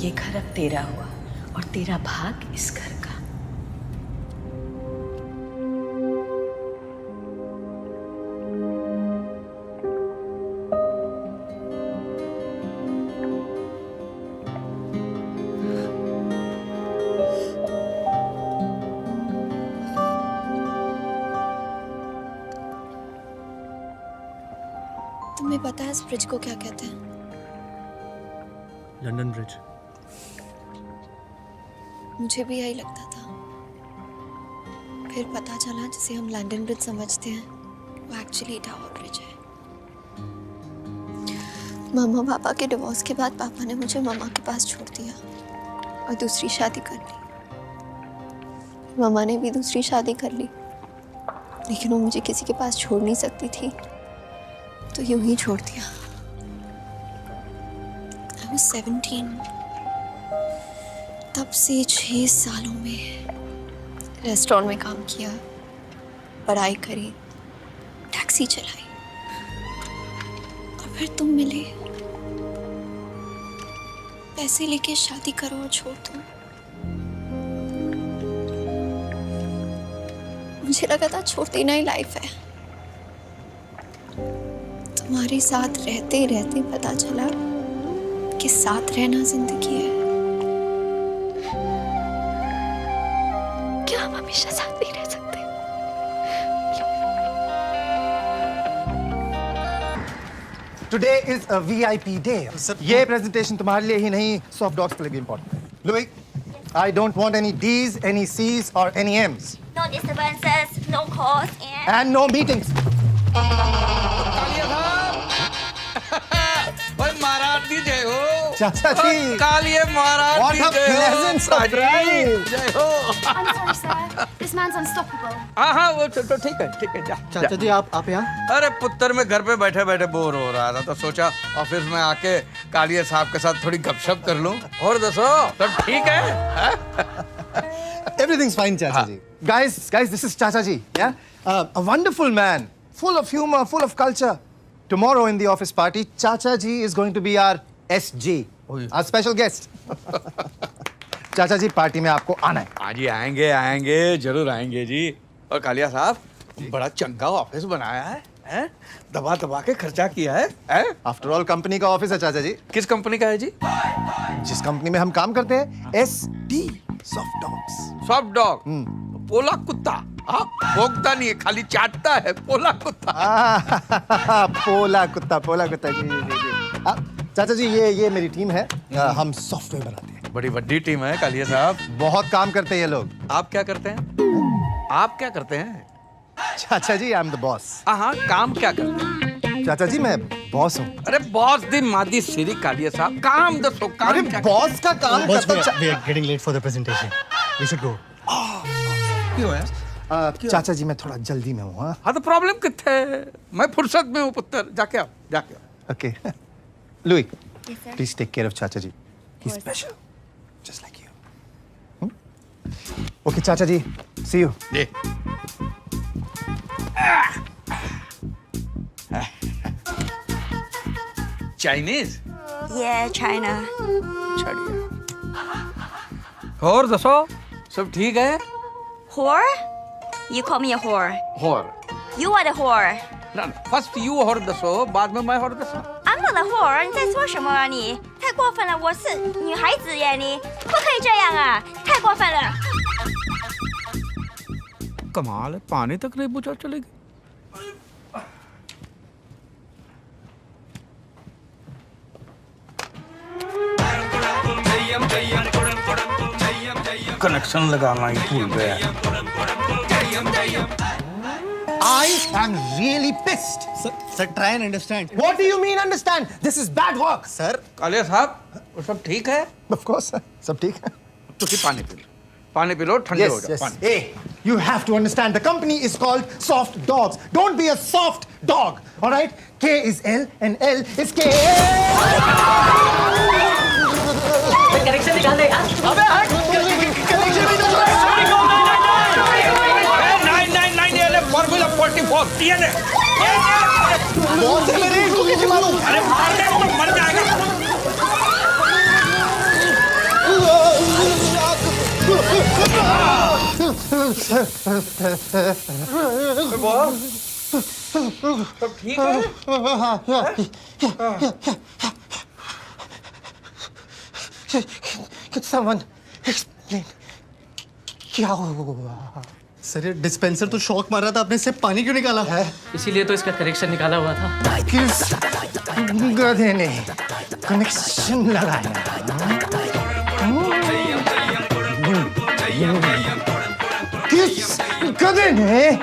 ये घर अब तेरा हुआ और तेरा भाग इस घर का। तुम्हें पता है इस ब्रिज को क्या कहते हैं? London bridge. मुझे भी यही लगता था, फिर पता चला जिसे हम लंदन ब्रिज समझते हैं वो एक्चुअली टावर ब्रिज है। मामा पापा के डिवोर्स के बाद पापा ने मुझे मामा के पास छोड़ दिया और दूसरी शादी कर ली। मामा ने भी दूसरी शादी कर ली, लेकिन वो मुझे किसी के पास छोड़ नहीं सकती थी, तो यूं ही छोड़ दिया। I was 17। तब से 6 सालों में रेस्टोरेंट में काम किया, पढ़ाई करी, टैक्सी चलाई, और फिर तुम मिले। पैसे लेके शादी करो और छोड़ दो। मुझे लगा था छोड़ देना ही लाइफ है। तुम्हारे साथ रहते रहते पता चला कि साथ रहना जिंदगी है। क्या हम हमेशा साथ नहीं रह सकते? Today is a VIP day. ये presentation तुम्हारे लिए ही नहीं, soft dogs के लिए भी important है। Louis, I don't want any D's, any C's or any M's. No disturbances, no calls, And no meetings. भाई महाराज की जय हो। चाचा जी। कालिए महाराज What की a जय हो। pleasant surprise. जय हो। I'm sorry, sir. This man's unstoppable. हाँ वो तो ठीक है जा। चाचा जी आप यहाँ? अरे पुत्र मैं घर पे बैठे बैठे बोर हो रहा था, तो सोचा ऑफिस में आके कालिए साहब के साथ थोड़ी गपशप कर लूं। और दसो सब ठीक है? Everything's fine, Chacha ji. Guys, this is Chacha ji. Yeah, a wonderful man, full of humor, full of culture. Tomorrow in the office party, Chacha ji is going to be our SG, our special guest. चाचा जी party में आपको आना है। हाँ जी आएंगे जरूर आएंगे जी। और कालिया साहब बड़ा चंगा ऑफिस बनाया है। हैं? दबा दबा के खर्चा किया है, हैं? आफ्टर ऑल कंपनी का ऑफिस है चाचा जी। किस कंपनी का है जी? जिस कंपनी में हम काम करते हैं, SD soft dogs. Soft dog, पोला कुत्ता। हाँ, भोगता नहीं है, खाली चाटता है। पोला कुत्ता। पोला कुत्ता, पोला कुत्ता जी जी जी। चाचा जी ये मेरी टीम है। हम सॉफ्टवेयर बनाते हैं। बड़ी बड़ी टीम है कालिया साहब। बहुत काम करते हैं ये लोग। आप क्या करते हैं? आप क्या करते हैं? चाचा जी, आई एम द बॉस। हाँ, काम क्या करते हैं? चाचा जी, मैं बॉस हूँ। अरे बॉस दिन मादी सिरी कालिया साहब, काम दसो काम। अरे क्या बॉस का काम Boss, करता we are getting late for the presentation. We should go. क्यों है? चाचा जी, मैं थोड़ा जल्दी में हूँ। हाँ तो प्रॉब्लम कितने है? मैं फुर्सत में हूँ पुत्र, जाके आओ, जाके आओ। Okay Louie, please take care of chacha ji. He is special just like you. Okay chacha ji, see you. Chinese? Yeah, China. और दसो, सब ठीक है? Whore? You call me a whore. और You are the whore. ना फर्स्ट यू और दसो, बाद में मैं और दसो। I'm not a whore. 你在说什么啊你？太过分了！我是女孩子耶，你不可以这样啊！太过分了。 कमाल है, पानी तक नहीं पूछा चलेगी। कनेक्शन लगाना ही भूल गया। I am really pissed. Sir, try and understand. What do you mean understand? This is bad work. Sir, Kaliya साहब, वो सब ठीक है? Of course, sir. सब ठीक है। तो फिर पानी पी लो, पानी पी लो, ठंडे हो Yes, जाओ। yes. पानी। Hey, you have to understand. The company is called Soft Dogs. Don't be a soft dog. All right? K is L and L is K. Connection निकाल दे यार। अबे हट! Connection भी तो जो है। 999 फॉर्मूला 44 ये ले। बहुत से मेरे इसको कैसे मारूं? अरे मार दे तो मर जाएगा। सब ठीक है? Could someone explain? क्या हुआ? सर ये डिस्पेंसर तो शॉक मारा था, आपने इससे पानी क्यों निकाला है? इसीलिए तो इसका कनेक्शन निकाला हुआ था। किस गधे ने कनेक्शन लगाया? किस गधे ने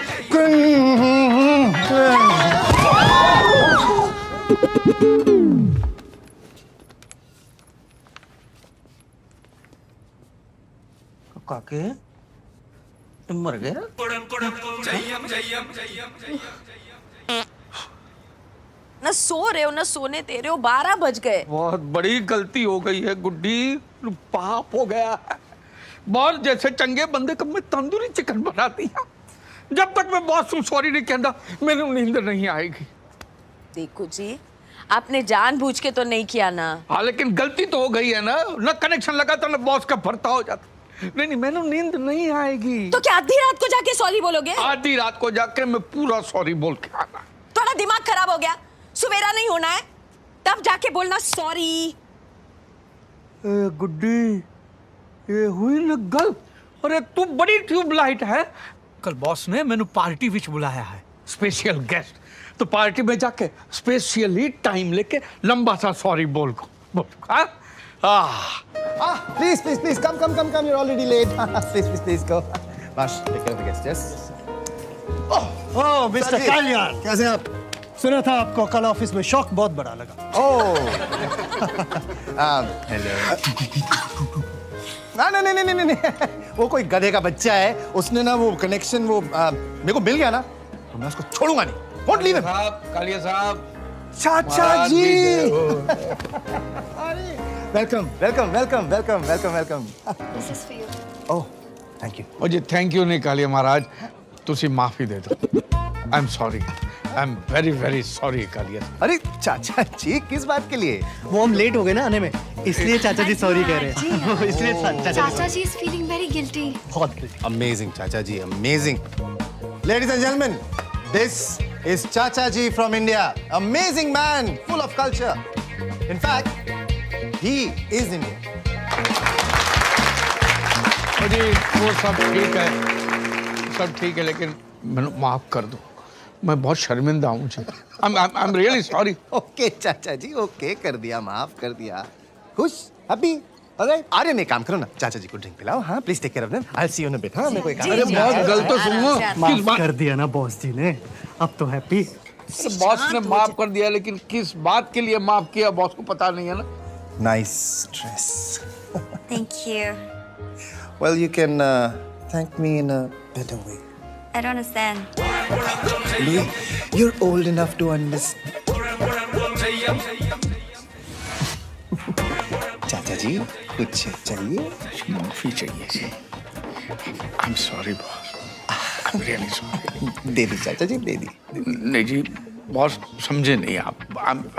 काके तुम मर गए? न सो रहे हो न सोने दे रहे हो, 12 बज गए। बहुत बड़ी गलती हो गई है गुड्डी, पाप हो गया है। बॉस जैसे चंगे बंदे कब मैं तंदूरी चिकन बना दिया। जब तक मैं बॉस तुम सॉरी नहीं कहता, मेरी नींद नहीं आएगी। देखो जी, आपने जानबूझ के तो नहीं किया ना। हाँ लेकिन गलती तो हो गई है ना कनेक्शन लगा था ना बॉस का भरता हो जाता। नहीं मैंने नींद नहीं आएगी। तो क्या आधी रात को जाके सॉरी बोलोगे? आधी रात को जाके मैं पूरा सॉरी बोल के आना। थोड़ा दिमाग खराब हो गया, सवेरा नहीं होना है तब जाके बोलना सॉरी। गुड्डी ये हुई ना गलत। अरे तू बड़ी ट्यूबलाइट है। कल बॉस ने मैंने पार्टी विच बुलाया है, स्पेशल गेस्ट। तो पार्टी में जाके स्पेशली टाइम लेके लंबा सा सॉरी बोल को। Please, come. You're already late. Please go. Bash, take care of the guests. Yes. Oh mister Kaliyar, कैसे आप? सुना था आपको कल ऑफिस में शॉक बहुत बड़ा लगा। Oh. Hello. नहीं। वो कोई गधे का बच्चा है, उसने ना वो कनेक्शन वो मेरे को मिल गया ना, तो मैं उसको छोड़ूंगा नहीं। Won't leave him. कालिया साहब, चाचा जी। Welcome. This is for you. Oh, thank you. ओ जी थैंक यू नहीं कालिया महाराज, तुसी माफी दे दो। I am sorry, I am very very sorry Kalia. अरे चाचा जी किस बात के लिए? वो हम लेट हो गए ना आने में, इसलिए चाचा जी सॉरी कह रहे हैं। इसलिए चाचा जी is feeling very guilty. बहुत Amazing, चाचा जी, amazing. Ladies and gentlemen, this is Chacha Ji from India. Amazing man, full of culture. In fact, he is Indian. अरे वो सब ठीक है लेकिन मैंने माफ कर दो, मैं बहुत शर्मिंदा हूँ मुझे। I'm really sorry. Okay, चाचा जी, okay, कर दिया, माफ कर दिया। खुश, happy, alright? आर्यन एक काम करो ना, चाचा जी को ड्रिंक पिलाओ, हाँ, please take care of them. I'll see you in a bit, हाँ, मेरे को एक काम। अरे बॉस गलत तो सुनो, माफ कर दिया ना बॉस जी ने, अब तो हैप्पी। बॉस ने माफ कर दिया लेकिन किस बात के लिए माफ किया बॉस को पता नहीं है ना। Nice dress. Thank you. Well, you can thank me in a better way. I don't understand. Louis, you're old enough to understand. चाचा जी, कुछ चाहिए? माफी चाहिए जी। I'm sorry boss. I'm really sorry। दे दी चाचा जी, दे दी। नहीं जी, बॉस समझे नहीं आप।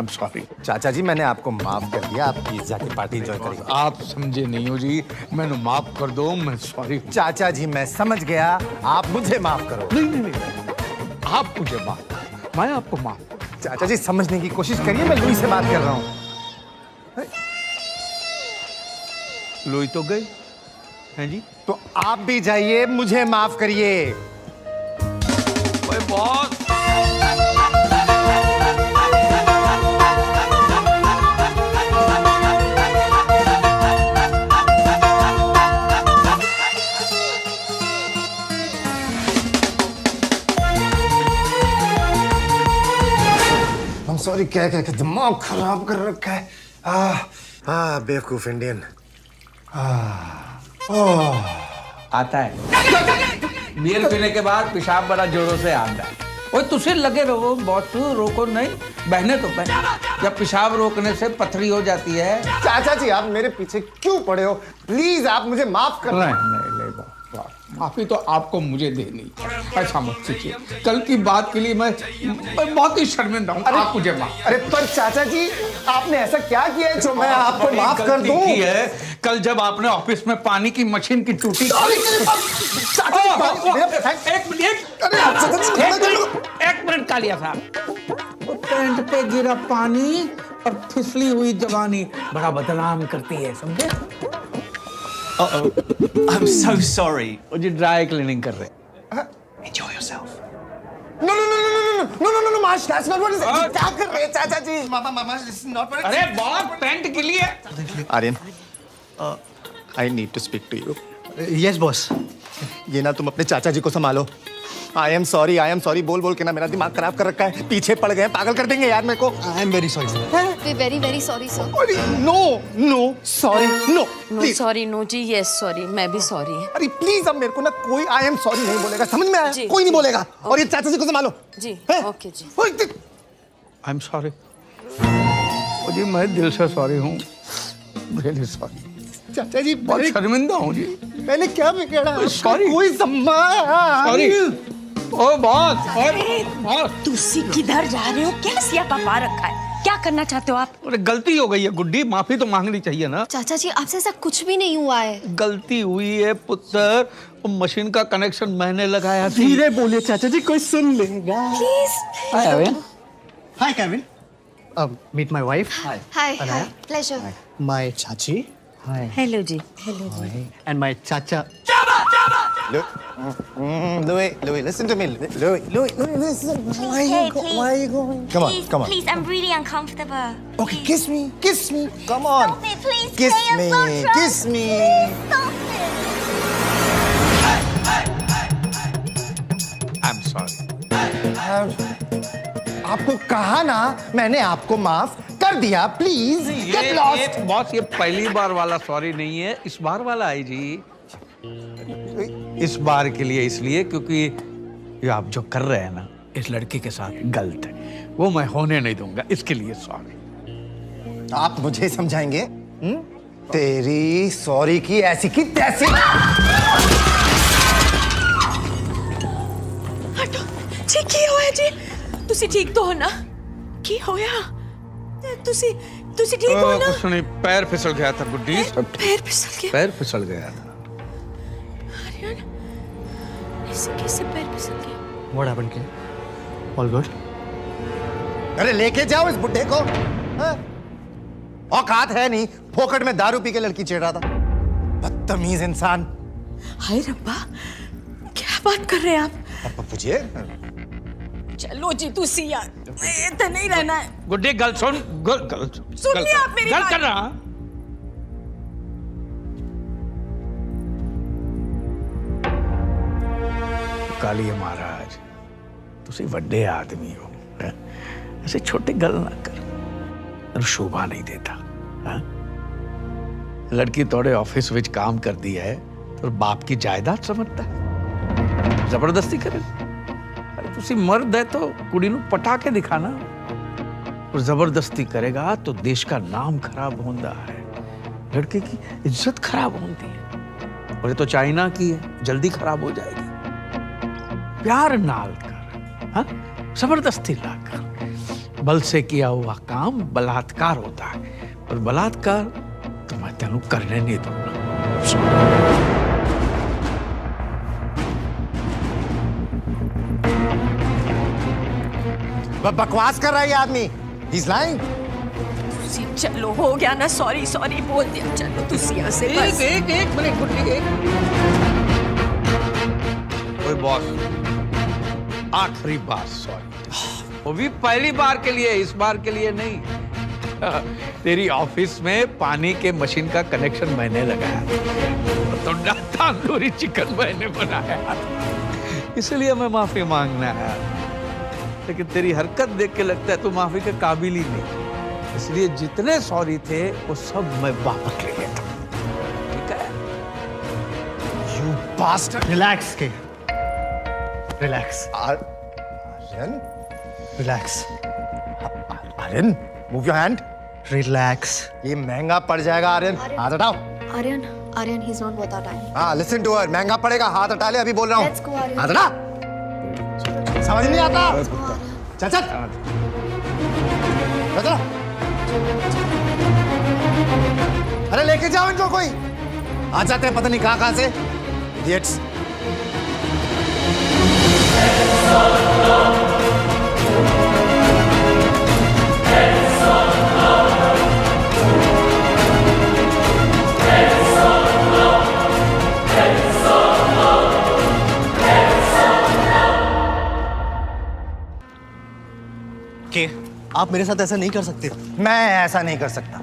I'm sorry। चाचा जी, मैंने आपको माफ कर दिया, आप प्लीज जाके पार्टी एंजॉय करिए। आप समझे नहीं हो जी, मैंने माफ कर दो, मैं सॉरी। चाचा जी, मैं समझ गया, आप मुझे माफ करो। नहीं, आप मुझे माफ, मैं आपको माफ। चाचा जी, समझने की कोशिश करिए, मैं लुई से बात कर रहा हूँ। लुई तो गई हैं जी, तो आप भी जाइए, मुझे माफ करिए। ओए बॉस, सॉरी, क्या दिमाग खराब कर रखा है। बेवकूफ इंडियन। आता है बियर पीने के बाद पेशाब बड़ा जोरों से आता है। ओए तुझे लगे रहो बॉस, रोको नहीं, बहने तो बहने। जब पेशाब रोकने से पथरी हो जाती है। चाचा जी, आप मेरे पीछे क्यों पड़े हो? प्लीज आप मुझे माफ कर। नहीं बॉस, माफी तो आपको मुझे देनी, ऐसा मत कीजिए। कल की बात के लिए मैं बहुत ही शर्मिंदा हूँ, आप मुझे माफ। अरे पर चाचा जी, आपने ऐसा क्या किया है जो मैं आपको माफ कर दूं? है कल जब आपने ऑफिस में पानी की मशीन की टूटी। एक मिनट कालिया साहब, पैंट पे गिरा पानी और फिसली हुई जवानी बड़ा बदनाम करती है, समझे? I'm so sorry. वो जी ड्राई क्लीनिंग कर रहे। Enjoy yourself. No, Marsh, that's not what is. क्या कर रहे हैं चाचा जी? Mama, this is not what. अरे बहुत पैंट के लिए। Aryan, I need to speak to you. Yes boss. ये ना तुम अपने चाचा जी को संभालो। I am sorry बोल के ना मेरा दिमाग खराब कर रखा है। पीछे पड़ गए, पागल कर देंगे यार मेरे को। I am very sorry sir. We're very, very sorry, sir. No, sorry, no. No sorry, no जी, यस सॉरी, मैं भी सॉरी। अरे प्लीज, अब मेरे को ना कोई I am sorry नहीं बोलेगा, समझ में आया? कोई नहीं बोलेगा। और ये चाचा जी को संभालो। जी, ओके जी। I'm sorry। वो जी मैं दिल से सॉरी हूँ, really sorry। चाचा जी, बहुत शर्मिंदा हूँ जी। मैंने क्या बिगाड़ा? Sorry। कोई सॉरी। ओ बॉस, तुसी किधर जा रहे हो? क्या सियापा पा रखा है? क्या करना चाहते हो आप? अरे गलती हो गई है गुड्डी, माफी तो मांगनी चाहिए ना। चाचा जी, आपसे ऐसा कुछ भी नहीं हुआ है। गलती हुई है पुत्र, वो मशीन का कनेक्शन मैंने लगाया था। धीरे बोलिए चाचा जी, कोई सुन लेगा। Please. Hi Kevin. Meet my wife. Hi, pleasure. My chachi. Hi. Hello जी, हेलो जी। And my chacha. Louis, listen to me. Louis, listen. Why are you going? Come on. Please, I'm really uncomfortable. Okay, kiss me. Come on. Stop it, please. Kiss me. I'm sorry। आपको कहा ना, मैंने आपको माफ कर दिया। Please get lost. Boss, ये पहली बार वाला सॉरी नहीं है, इस बार वाला है जी। इस बार के लिए इसलिए क्योंकि ये आप जो कर रहे हैं ना इस लड़की के साथ गलत है, वो मैं होने नहीं दूंगा, इसके लिए सॉरी। आप मुझे समझाएंगे? तेरी सॉरी की ऐसी की तैसी। हटो जी, की होया जी? तुसी ठीक तो हो ना? की होया? तुसी ठीक हो ना? कुछ नहीं, पैर फिसल गया था गुड्डी। पैर फिसल गया? पैर फिसल गया था। आर्यन, ऐसे कैसे पैर फिसल गया? What happened, kid? All good. अरे लेके जाओ इस बुड्ढे को। हाँ? औकात है नहीं, फोकट में दारू पी के लड़की छेड़ रहा था। बदतमीज इंसान। हाय रब्बा, क्या बात कर रहे हैं आप? अब पूछिए। चलो जी तू सिया, इतना नहीं रहना है। गुड्डी गल सुन, गल सुनिए आप मेरी गल बात। कर रहा। कालिए महाराज, तुसी वड्डे आदमी हो, हैं? ऐसे छोटे गल ना कर, तेन शोभा नहीं देता। हैं? लड़की तोड़े ऑफिस विच काम कर दी है तो बाप की जायदाद समझता है, जबरदस्ती करे। अरे तुसी मर्द है तो कुड़ी नू पटा के दिखाना, और जबरदस्ती करेगा तो देश का नाम खराब होता है, लड़के की इज्जत खराब होती है। और ये तो चाइना की है, जल्दी खराब हो जाएगी। प्यार नाल कर, हाँ? जबरदस्ती ला कर। बल से किया हुआ काम बलात्कार होता है, और बलात्कार तो मैं तेनू करने नहीं दूंगा। बकवास कर रहा है ये आदमी। He's lying. चलो हो गया ना, सॉरी सॉरी बोल दिया। चलो तू सिया से बस। एक मिनट गुड्डी, एक। ओए बॉस, आखिरी बार सॉरी। वो भी पहली बार के लिए, इस बार के लिए नहीं। तेरी ऑफिस में पानी के मशीन का कनेक्शन मैंने लगाया, तो तंदूरी चिकन मैंने बनाया, इसलिए मैं माफी मांगना है। लेकिन तेरी हरकत देख के लगता है तू माफी के काबिल ही नहीं, इसलिए जितने सॉरी थे वो सब मैं वापस ले लेता हूं। ठीक है? You bastard. Relax, के. Relax. Aryan. Relax. Aryan, move your hand. Relax. ये महंगा पड़ जाएगा आर्यन। हाथ हटाओ। Aryan, Aryan, he's not worth our time. हाँ, listen to her. महंगा पड़ेगा, हाथ हटा ले, अभी बोल रहा हूँ। Let's go, Aryan. हाथ हटा। समझ नहीं आता। चल चल। चल। अरे लेके जाओ इनको कोई। आ जाते हैं पता नहीं कहाँ से। Idiots. के आप मेरे साथ ऐसा नहीं कर सकते। मैं ऐसा नहीं कर सकता।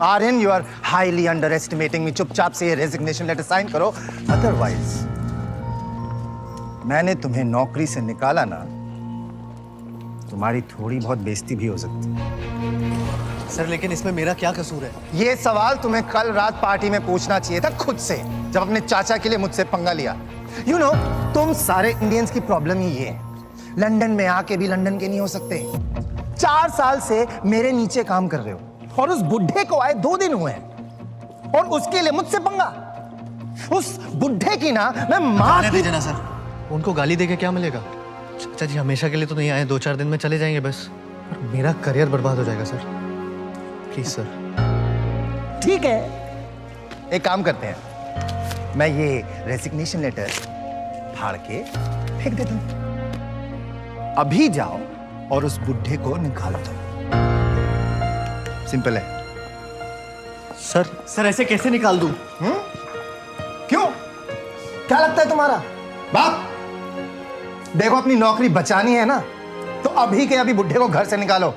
Aryan, you are highly underestimating me. चुपचाप से ये रेजिग्नेशन लेटर साइन करो, अदरवाइज मैंने तुम्हें नौकरी से निकाला ना, तुम्हारी थोड़ी बहुत बेइज्जती भी हो सकती है। सर लेकिन इसमें मेरा क्या कसूर है? ये सवाल तुम्हें कल रात पार्टी में पूछना चाहिए था खुद से, जब अपने चाचा के लिए मुझसे पंगा लिया। यू नो, तुम सारे इंडियंस की प्रॉब्लम ही ये है, लंदन में आके भी लंदन के नहीं हो सकते। 4 साल से मेरे नीचे काम कर रहे हो, और उस बुढ़े को आए 2 दिन हुए हैं, और उसके लिए मुझसे पंगा। उस बुढ़े की ना मैं मार जाने दीजिए ना सर, उनको गाली देके क्या मिलेगा? चाचा जी हमेशा के लिए तो नहीं आए, 2-4 दिन में चले जाएंगे बस। और मेरा करियर बर्बाद हो जाएगा सर, प्लीज सर। ठीक है, एक काम करते हैं, मैं ये रेजिग्नेशन लेटर फाड़ के फेंक देता हूं। अभी जाओ और उस बुढ़े को निकाल दो। सिंपल है। सर ऐसे कैसे निकाल दूं? क्यों? क्या लगता है तुम्हारा बाप? देखो, अपनी नौकरी बचानी है ना, तो अभी के अभी बुढ़े को घर से निकालो,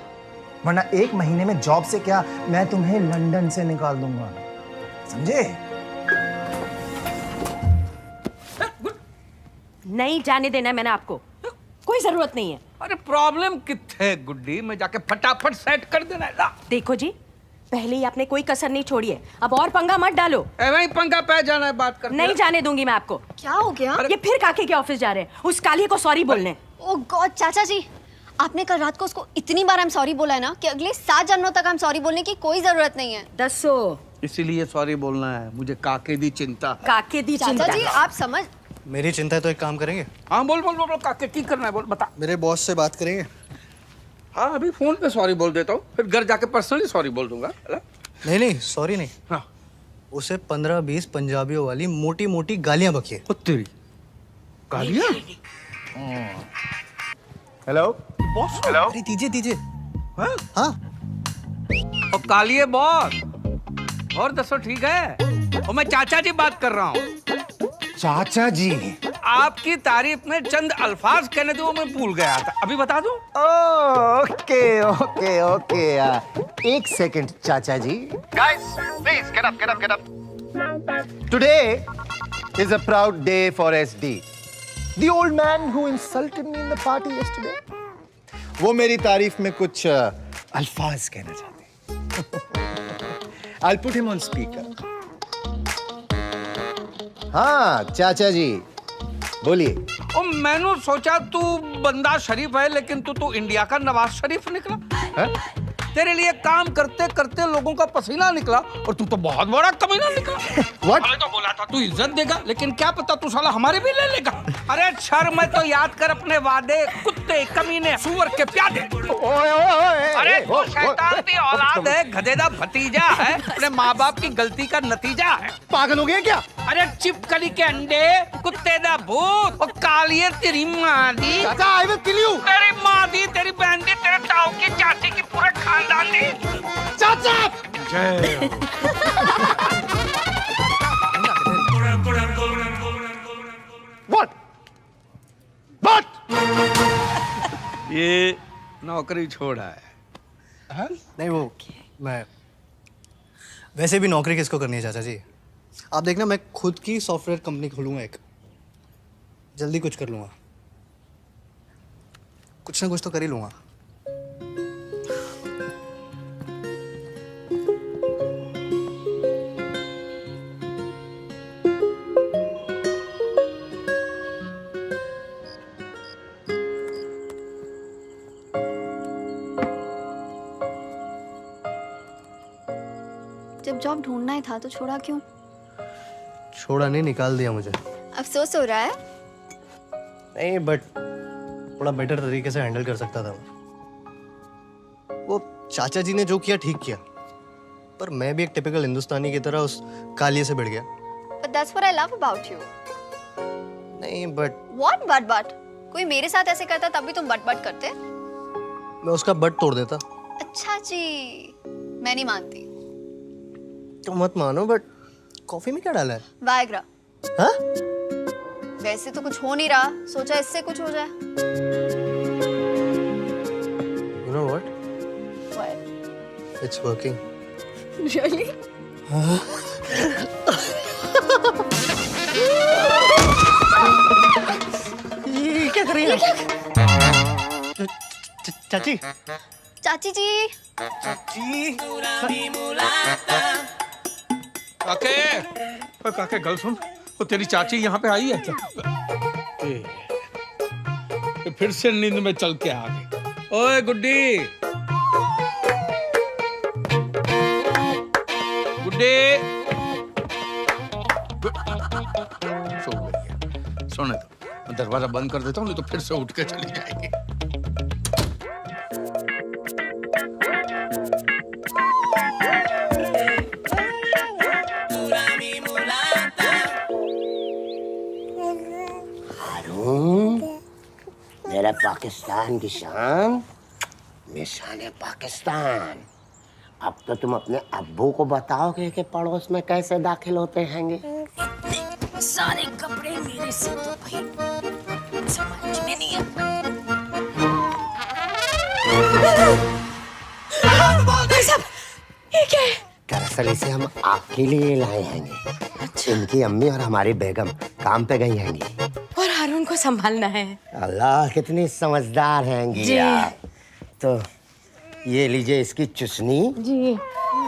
वरना 1 महीने में जॉब से क्या, मैं तुम्हें लंदन से निकाल दूंगा, समझे? नहीं जाने देना है मैंने आपको, कोई जरूरत नहीं है। अरे प्रॉब्लम कितने गुड्डी, मैं जाके फटाफट सेट कर देना है। देखो जी, पहले ही आपने कोई कसर नहीं छोड़ी है, अब और पंगा मत डालो। वही पंगा पे जाना है, बात कर। नहीं जाने दूंगी मैं आपको। क्या हो गया? ये फिर काके के ऑफिस जा रहे हैं, उस कालिए को सॉरी बोलने। ओह गॉड, चाचा जी, आपने कल रात को उसको इतनी बार आई एम सॉरी बोला है ना कि अगले 7 जन्मों तक हम सॉरी बोलने की कोई जरूरत नहीं है। दसो, इसीलिए सॉरी बोलना है, मुझे काके दी चिंता। काके दी चिंता। चाचा जी आप समझ। मेरी चिंता है तो एक काम करेंगे। हाँ बोल बोल बोल, काके की करना है बोल, बता। मेरे बॉस से बात करेंगे। हाँ अभी फोन पे सॉरी बोल देता हूँ, फिर घर जाके पर्सनली सॉरी बोल दूंगा। नहीं सॉरी नहीं, हाँ उसे 15-20 पंजाबियों वाली मोटी मोटी गालियां बकिए। तेरी गालियां? हेलो। बॉस हेलो अरे दीजिए दीजिए। हाँ हाँ और कालिए बॉस और दसो ठीक है और मैं चाचा जी बात कर रहा हूँ। चाचा जी। आपकी तारीफ में चंद अल्फाज कहने दो मैं भूल गया था, अभी बता दूं? ओके ओके ओके एक सेकंड चाचा जी। Guys please get up get up get up. Today is a proud day for SD, the old man who insulted me in the party yesterday. वो मेरी तारीफ में कुछ अल्फाज कहना चाहते हैं। I'll put him on speaker. हाँ चाचा जी बोलिए। और मैंने सोचा तू बंदा शरीफ है लेकिन तू इंडिया का नवाज शरीफ निकला है? तेरे लिए काम करते करते लोगों का पसीना निकला और तू तो बहुत बड़ा कमीना निकला। What? तो बोला था तू इज्जत देगा लेकिन क्या पता तू साला हमारे भी ले लेगा। अरे शर्म है तो याद कर अपने वादे, कुत्ते कमीने सुअर के प्यादे। अरे तू शैतान की औलाद है, गधेदा भतीजा है, अपने माँ बाप की गलती का नतीजा है। पागल हो गए क्या? अरे चिपकली के अंडे, कुत्ते दा भूत और कालिए तेरी माँ दी। चाचा I will kill you. तेरी माँ दी, तेरी बहन दी, तेरे ताऊ की चाची की पूरे खानदान दी। चाचा जय What? ये नौकरी छोड़ा है। हाँ? नहीं वो मैं वैसे भी नौकरी किसको करनी है चाचा जी। आप देखना मैं खुद की सॉफ्टवेयर कंपनी खोलूंगा एक, जल्दी कुछ कर लूंगा, कुछ ना कुछ तो कर ही लूंगा। जब जॉब ढूंढना ही था तो छोड़ा क्यों? छोड़ा नहीं, निकाल दिया मुझे। अफसोस हो रहा है? नहीं बट थोड़ा बेटर तरीके से हैंडल कर सकता था मैं। वो चाचा जी ने जो किया ठीक किया, पर मैं भी एक टिपिकल हिंदुस्तानी की तरह उस कालिए से भिड़ गया। But that's what I love about you. नहीं बट What but? कोई मेरे साथ ऐसे करता तब भी तुम बट करते? मैं उसका बट तोड़ देता। अच्छा जी, मैं नहीं मानती। तो मत मानो बट कॉफी में क्या डाला है? वायग्रा। हाँ? वैसे तो कुछ हो नहीं रहा, सोचा इससे कुछ हो जाए। You know what? What? It's working. Really? ये क्या कर रही है? चाची। चाची जी। काके, ओए काके गल सुन, वो तेरी चाची यहाँ पे आई है क्या? फिर से नींद में चल के आ गई। ओए गुड्डी, गुड्डी, सो गई है। सोने दो, मैं दरवाजा बंद कर देता हूँ नहीं तो फिर से उठ के चली जाएगी। मेरा पाकिस्तान की शान, निशान है पाकिस्तान। अब तो तुम अपने अब्बू को बताओगे कि पड़ोस में कैसे दाखिल होते हैंगे। सारे कपड़े मेरे से तो भाई समझ में नहीं आता। भाई साहब, ये क्या है? दरअसल इसे हम आपके लिए लाए हैंगे। इनकी अम्मी और हमारी बेगम काम पे गई हैंगी और हारून को संभालना है। अल्लाह कितनी समझदार हैंगी जी। आप। तो ये लीजिए इसकी चुसनी जी।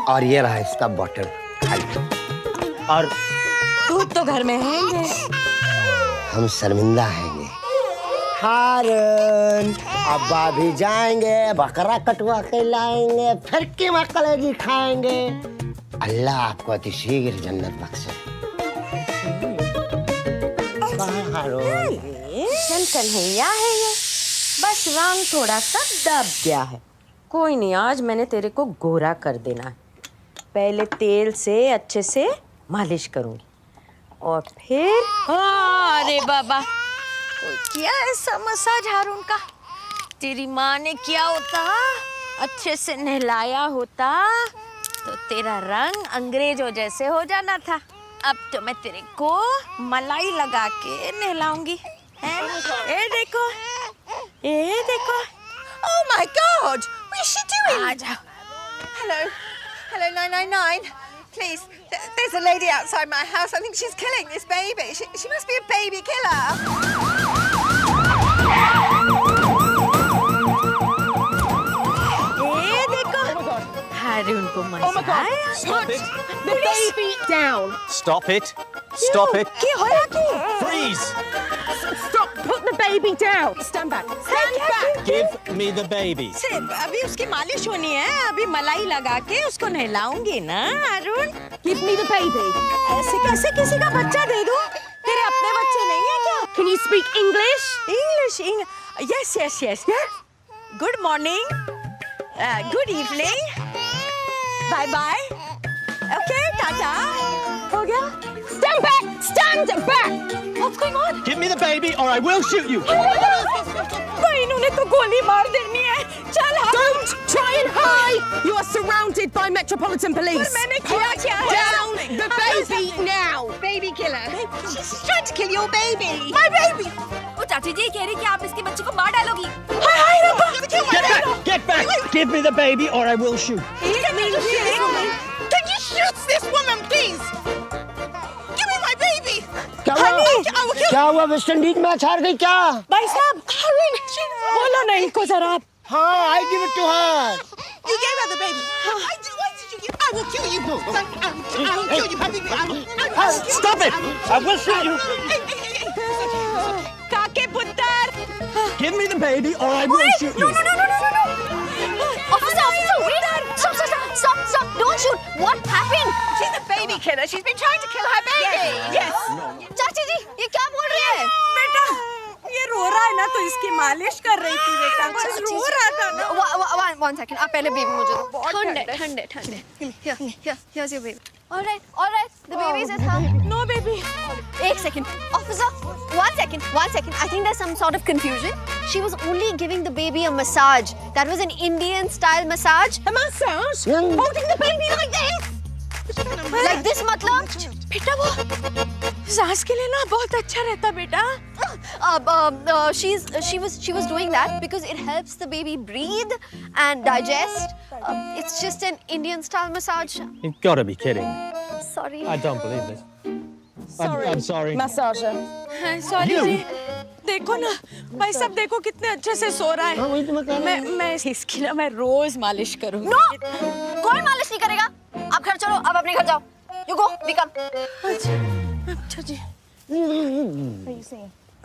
और ये रहा इसका बॉटल खाली। और दूध तो घर में है। हम शर्मिंदा हैंगे। हारून अब्बा भी जाएंगे, बकरा कटवा के लाएंगे, फिर कीमा कलेजी खाएंगे। अल्लाह आपको अतिशीघ्र जन्नत बख्शे। हारून चल कन्हैया है ये, बस रंग थोड़ा सा दब गया है। कोई नहीं, आज मैंने तेरे को गोरा कर देना है। पहले तेल से अच्छे से मालिश करूंगी और फिर अरे बाबा, कोई किया ऐसा मसाज हारून का? तेरी माँ ने किया होता, अच्छे से नहलाया होता तो तेरा रंग अंग्रेजों जैसे हो जाना था। अब तो मैं तेरे को मलाई लगा के नहलाऊंगी। ये देखो, ये देखो। Oh my God! What is she doing? आ जाओ। Hello, hello 999. Please, there's a lady outside my house. I think she's killing this baby. She must be a baby killer. ये देखो, हारून को मजा आया। Stop it! The baby down. Stop it. Stop it. क्या हो रहा है? Freeze. Stop! Put the baby down. Stand back. Stand back. Give me the baby. सिर्फ अभी उसकी मालिश होनी है, अभी मलाई लगा के उसको नहलाऊंगी ना हारून। Give me the baby. ऐसे कैसे किसी का बच्चा दे दूं? तेरे अपने बच्चे नहीं है क्या? Can you speak English? English. Yes, yes, yes. Good morning. Good evening. Bye bye. Okay, tata. हो गया? Stand back! Stand back! What's going on? Give me the baby or I will shoot you. भाई इन्होंने तो गोली मार देनी है। चल हारून। Don't try and hide! You are surrounded by Metropolitan Police. पर मैंने किया क्या? Down the baby now! Baby killer. She's trying to kill your baby. My baby. वो चाची जी कह रही कि आप इसके बच्चे को मार डालोगी। Hi, hi, Rabba! Get back! Get back! Give me the baby or I will shoot. Can you shoot this woman, please? Give me my baby! क्या हुआ? क्या हुआ? वेस्ट इंडीज मैच हार गई क्या? भाई साहब, बोलो ना इनको जरा आप। हाँ, I give it to her. You gave her the baby. Why did you give? I will kill you. I will kill you, baby. Stop it! I will shoot you. काके पुत्र। Give me the baby or I will shoot you. No. Officer, wait. Stop. Don't shoot. What happened? She's a baby killer. She's been trying to kill her baby. Yes. चाची जी, ये क्या बोल रही है? बेटा, ये रो रहा है ना तो इसकी मालिश कर रही थी बेटा। बस रो रहा था ना। One second. आप पहले बेबी मुझे दो। ठंडे। Here's your baby. All right. The baby is at home. No baby. एक second. Officer, one second. I think there's some sort of confusion. She was only giving the baby a massage. That was an Indian style massage. A massage? Holding the baby like this? Like this मतलब? बेटा वो सांस के लिए ना बहुत अच्छा रहता बेटा। She was doing that because it helps the baby breathe and digest. It's just an Indian style massage. You've got to be kidding. Sorry. I don't believe this. I'm sorry. Massager. Sorry जी। देखो ना भाई साहब, देखो कितने अच्छे से सो रहा है। मैं इसकी ना मैं रोज मालिश करूँगी। No, कोई मालिश नहीं करेगा। आप घर चलो, आप अपने घर जाओ। You go, we come. अच्छा जी।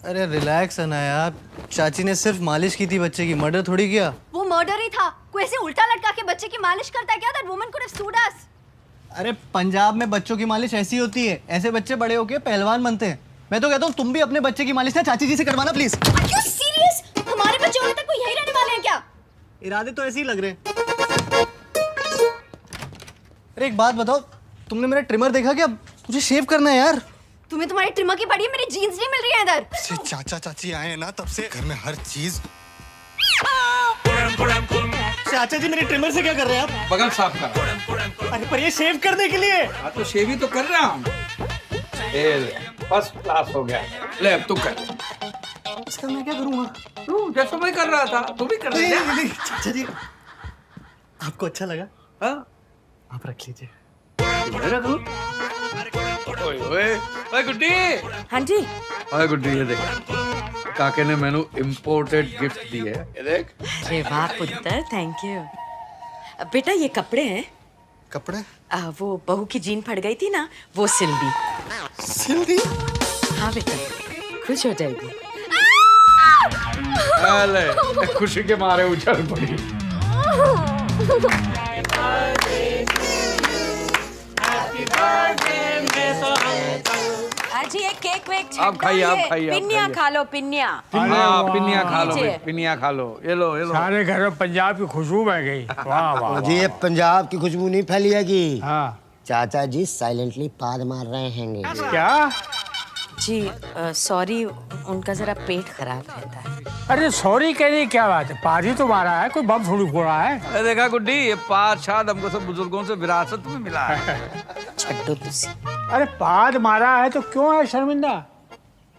अरे रिलैक्स अनाया, चाची ने सिर्फ मालिश की थी बच्चे की, मर्डर थोड़ी किया। वो मर्डर ही था। कोई ऐसे उल्टा लटका के बच्चे की मालिश करता है क्या? That woman could have sued us. अरे पंजाब में बच्चों की मालिश ऐसी होती है, ऐसे बच्चे बड़े होके पहलवान बनते हैं। मैं तो कहता हूँ तुम भी अपने बच्चे की मालिश ना चाची जी से करवाना प्लीज। Are you serious? हमारे बच्चे होने तक कोई यही रहने वाले हैं क्या? इरादे तो ऐसे ही लग रहे हैं। अरे एक बात बताओ, तुमने मेरा ट्रिमर देखा क्या? मुझे शेव करना है यार। तुम्हें तुम्हारी ट्रिमर की पड़ी है, मेरी जीन्स नहीं मिल रही है इधर। से चाचा चाची आए हैं ना, तब से घर में हर चीज। चाचा जी मेरे ट्रिमर से क्या कर रहे हैं आप? बगल साफ कर। अरे पर ये शेव करने के लिए। हाँ तो शेव ही तो कर रहा हूँ। फर्स्ट क्लास हो गया। ले अब तू कर। इसका मैं क्या करूँगा? तू जैसा मैं कर रहा था तू भी कर रहा है। नहीं, चाचा जी आपको अच्छा लगा? हाँ आप रख लीजिए। ओए गुड्डी। हाँ जी। ओए गुड्डी ये देख, काके ने मैंने इम्पोर्टेड गिफ्ट दी है, ये देख। अरे वाह पुत्र, थैंक यू। बेटा ये कपड़े हैं। कपड़े? वो बहू की जीन फट गई थी ना, वो सिल दी। सिल दी? हाँ बेटा, खुश हो जाएगी। अरे खुशी के मारे उछल पड़ी। जी एक केक वेक आप खाइए पिन्निया खा लो, पिन्निया। हाँ पिन्निया खा लो, पिन्निया खा लो। ये लो सारे घर में पंजाब की खुशबू बह गई। वाह वाह। जी ये पंजाब की खुशबू नहीं फैली है कि हाँ चाचा जी साइलेंटली पाद मार रहे हैं। क्या? जी सॉरी, उनका जरा पेट खराब रहता है। अरे सॉरी कहने की क्या बात है, पारी तो मारा है, कोई बम थोड़ी फोड़ा है। अरे देखा गुड्डी, ये पाद शाद हमको सब बुजुर्गों से विरासत में मिला है। छड्डो तुसी। अरे पाद मारा है तो क्यों है शर्मिंदा?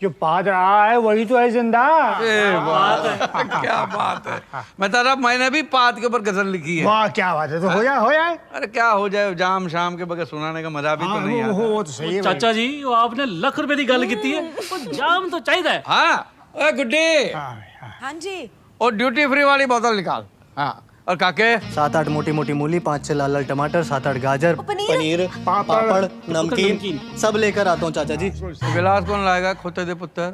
जो पाद रहा है वही तो है जिंदा। क्या बात है। मैं तारा, मैंने भी पाद के ऊपर गजल लिखी है। वाह क्या बात है, तो हो जाए। अरे क्या हो जाए, जाम शाम के बगैर सुनाने का मजा भी तो नहीं आता। वो तो सही है चाचा जी, वो आपने लख रुपए की गल की है, वो जाम तो चाहिए। हाँ ओए गुड्डी, हाँ जी। और ड्यूटी फ्री वाली बोतल निकाल। हाँ, और काके 7-8 मोटी मोटी मूली, 5-6 लाल लाल टमाटर, 7-8 गाजर, पनीर, पापड़, नमकीन सब लेकर आता हूँ चाचा जी। गिलास कौन लाएगा? खोते दे पुत्र।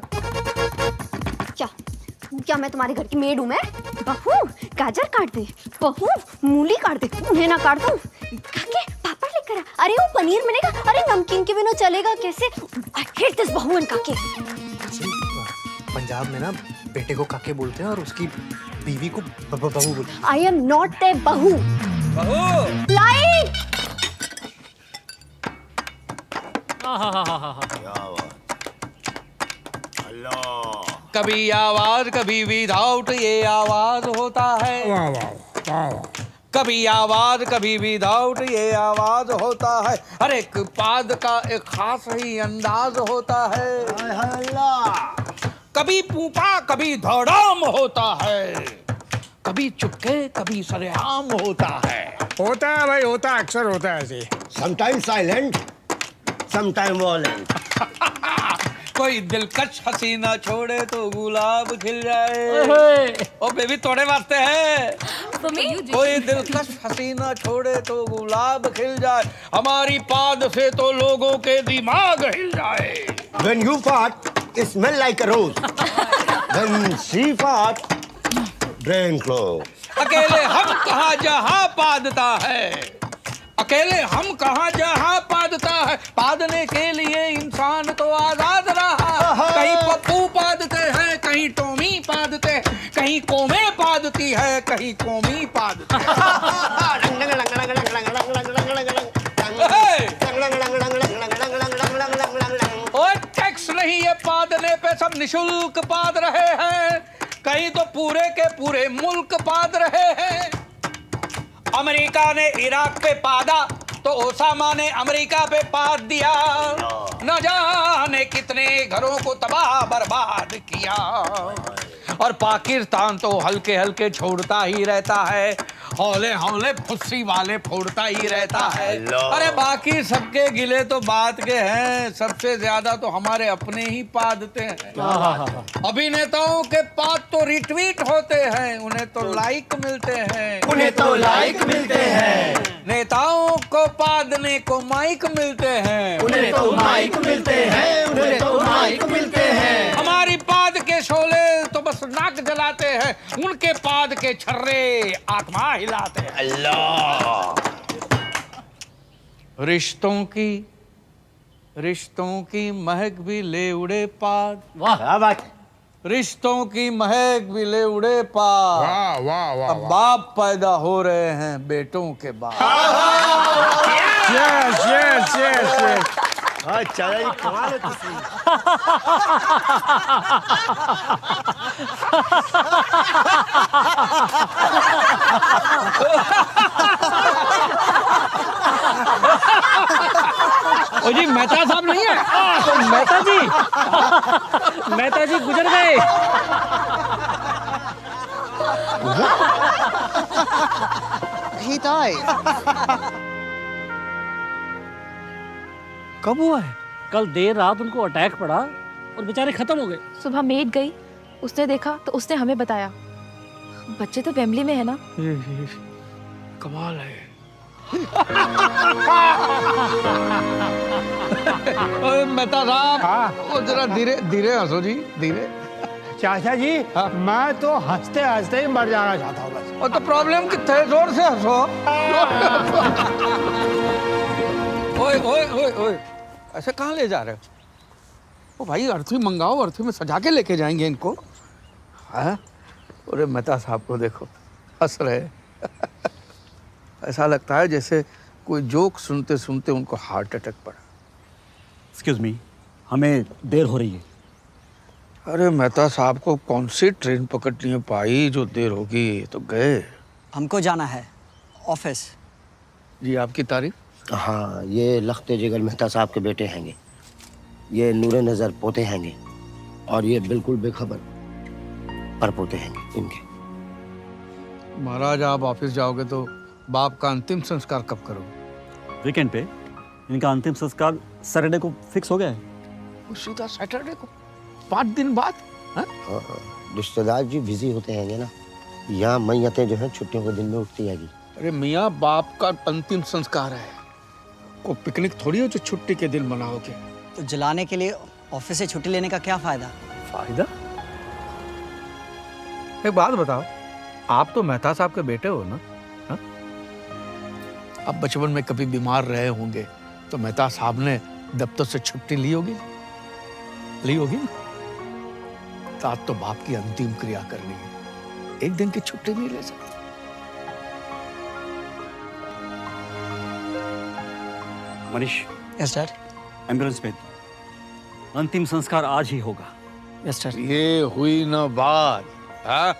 क्या मैं तुम्हारे घर की मेड हूँ? मैं बहू गाजर काट दे, बहू मूली काट दे, उन्हें ना काट दूं। काके पापड़ लेकर आ। अरे वो पनीर मिलेगा, अरे नमकीन के बिना चलेगा कैसे? आई हेट दिस बहू एंड काके। पंजाब में ना बेटे को काके बोलते हैं और उसकी बीवी को बहू बोलते हैं। आई एम नॉट ए बहू। बहू लाइट। कभी आवाज कभी विदाउट, ये आवाज होता है। वाह वाह वाह। कभी आवाज कभी विदाउट, ये आवाज होता है। हर एक पाद का एक खास ही अंदाज होता है। कभी पूपा कभी धड़ाम होता है, कभी चुपके कभी सरेआम होता है। होता है भाई, होता है, अक्सर होता है ऐसे। Sometimes silent, sometimes violent. कोई दिलकश हसीना छोड़े तो गुलाब खिल जाए। ओ बेबी तोड़े वास्ते है। कोई दिलकश हसीना छोड़े तो गुलाब खिल जाए, हमारी पाद से तो लोगों के दिमाग हिल जाए। When you fart, it smell like a rose. When she fart, brain close. अकेले हम कहाँ जहाँ पादता है, अकेले हम कहाँ जहाँ पादता है। पादने के लिए इंसान तो आजाद रहा। कहीं पप्पू पादते हैं, कहीं टोमी पादते हैं, कहीं कोमे पादती है, कहीं कोमी पादती है। और टैक्स नहीं है पादने पे, सब निशुल्क पाद रहे हैं। कहीं तो पूरे के पूरे मुल्क पाद रहे हैं। अमेरिका ने इराक पे पादा तो ओसामा ने अमेरिका पे पाद दिया। न जाने कितने घरों को तबाह बर्बाद किया। और पाकिस्तान तो हल्के हल्के छोड़ता ही रहता है, हौले हौले फुस्सी वाले फोड़ता ही रहता है। अरे बाकी सबके गिले तो बात के हैं, सबसे ज्यादा तो हमारे अपने ही पादते हैं। अभिनेताओं के पाद तो रिट्वीट होते हैं, उन्हें तो लाइक मिलते हैं, उन्हें तो लाइक मिलते हैं। नेताओं को पादने को माइक मिलते हैं, उन्हें तो माइक मिलते हैं, उन्हें तो माइक मिलते हैं। हमारी पाद के शोले तो बस नाक जलाते हैं, उनके पाद के छर्रे आत्मा हिलाते हैं। अल्लाह। रिश्तों की महक भी ले उड़े पाद। वाह बात। रिश्तों की महक भी ले उड़े पाद। वाह वाह वाह। अब बाप पैदा हो रहे हैं बेटों के बाद। Yes yes yes yes. अच्छा ये कमाल है तुसी। ओ जी मेहता साहब नहीं है? तो मेहता जी गुजर गए। He died. कब हुआ है? कल देर रात उनको अटैक पड़ा और बेचारे खत्म हो गए। सुबह मेड गई, उसने देखा तो उसने हमें बताया। बच्चे तो वेम्बली में है ना। कमाल है। मेहता साहब, वो जरा धीरे धीरे हंसो जी, धीरे। चाचा जी मैं तो हंसते हंसते ही मर जाना चाहता हूँ बस। और तो प्रॉब्लम कितना है, जोर से हंसो। ओए ओए ओए ओए, ऐसे कहाँ ले जा रहे हो? ओ भाई अर्थी मंगाओ, अर्थी में सजा के लेके जाएंगे इनको। हाँ? अरे मेहता साहब को देखो, हंस रहे। ऐसा लगता है जैसे कोई जोक सुनते सुनते उनको हार्ट अटैक पड़ा। Excuse me, हमें देर हो रही है। अरे मेहता साहब को कौन सी ट्रेन पकड़नी है पाई जो देर होगी, तो गए। हमको जाना है ऑफिस। जी आपकी तारीफ? हाँ, ये लखते जिगर मेहता साहब के बेटे हैंगे, ये नूरे नज़र पोते हैंगे, और ये बिल्कुल बेखबर पर पोते हैंगे इनके। महाराज आप ऑफिस जाओगे तो बाप का अंतिम संस्कार कब करोगे? वीकेंड पे इनका अंतिम संस्कार सैटरडे को फिक्स हो गया है। सीधा सैटरडे को 5 दिन बाद? हाँ, रिश्तेदार जी बिजी होते हैंगे ना, यहाँ मैयतें जो हैं छुट्टियों के दिन में उठती हैगी। अरे मियाँ, बाप का अंतिम संस्कार है, को पिकनिक थोड़ी हो जो छुट्टी के दिन मनाओगे। तो जलाने के लिए ऑफिस से छुट्टी लेने का क्या फायदा? फायदा? एक बात बताओ, आप तो मेहता साहब के बेटे हो ना? हा? अब बचपन में कभी बीमार रहे होंगे तो मेहता साहब ने दफ्तर से छुट्टी ली होगी ना? तो आज तो बाप की अंतिम क्रिया करनी है, एक दिन की छुट्टी नहीं ले सकते। मनीष। Yes dad. एम्बुलेंस में अंतिम संस्कार आज ही होगा। Yes dad. ये हुई ना बात, हाँ?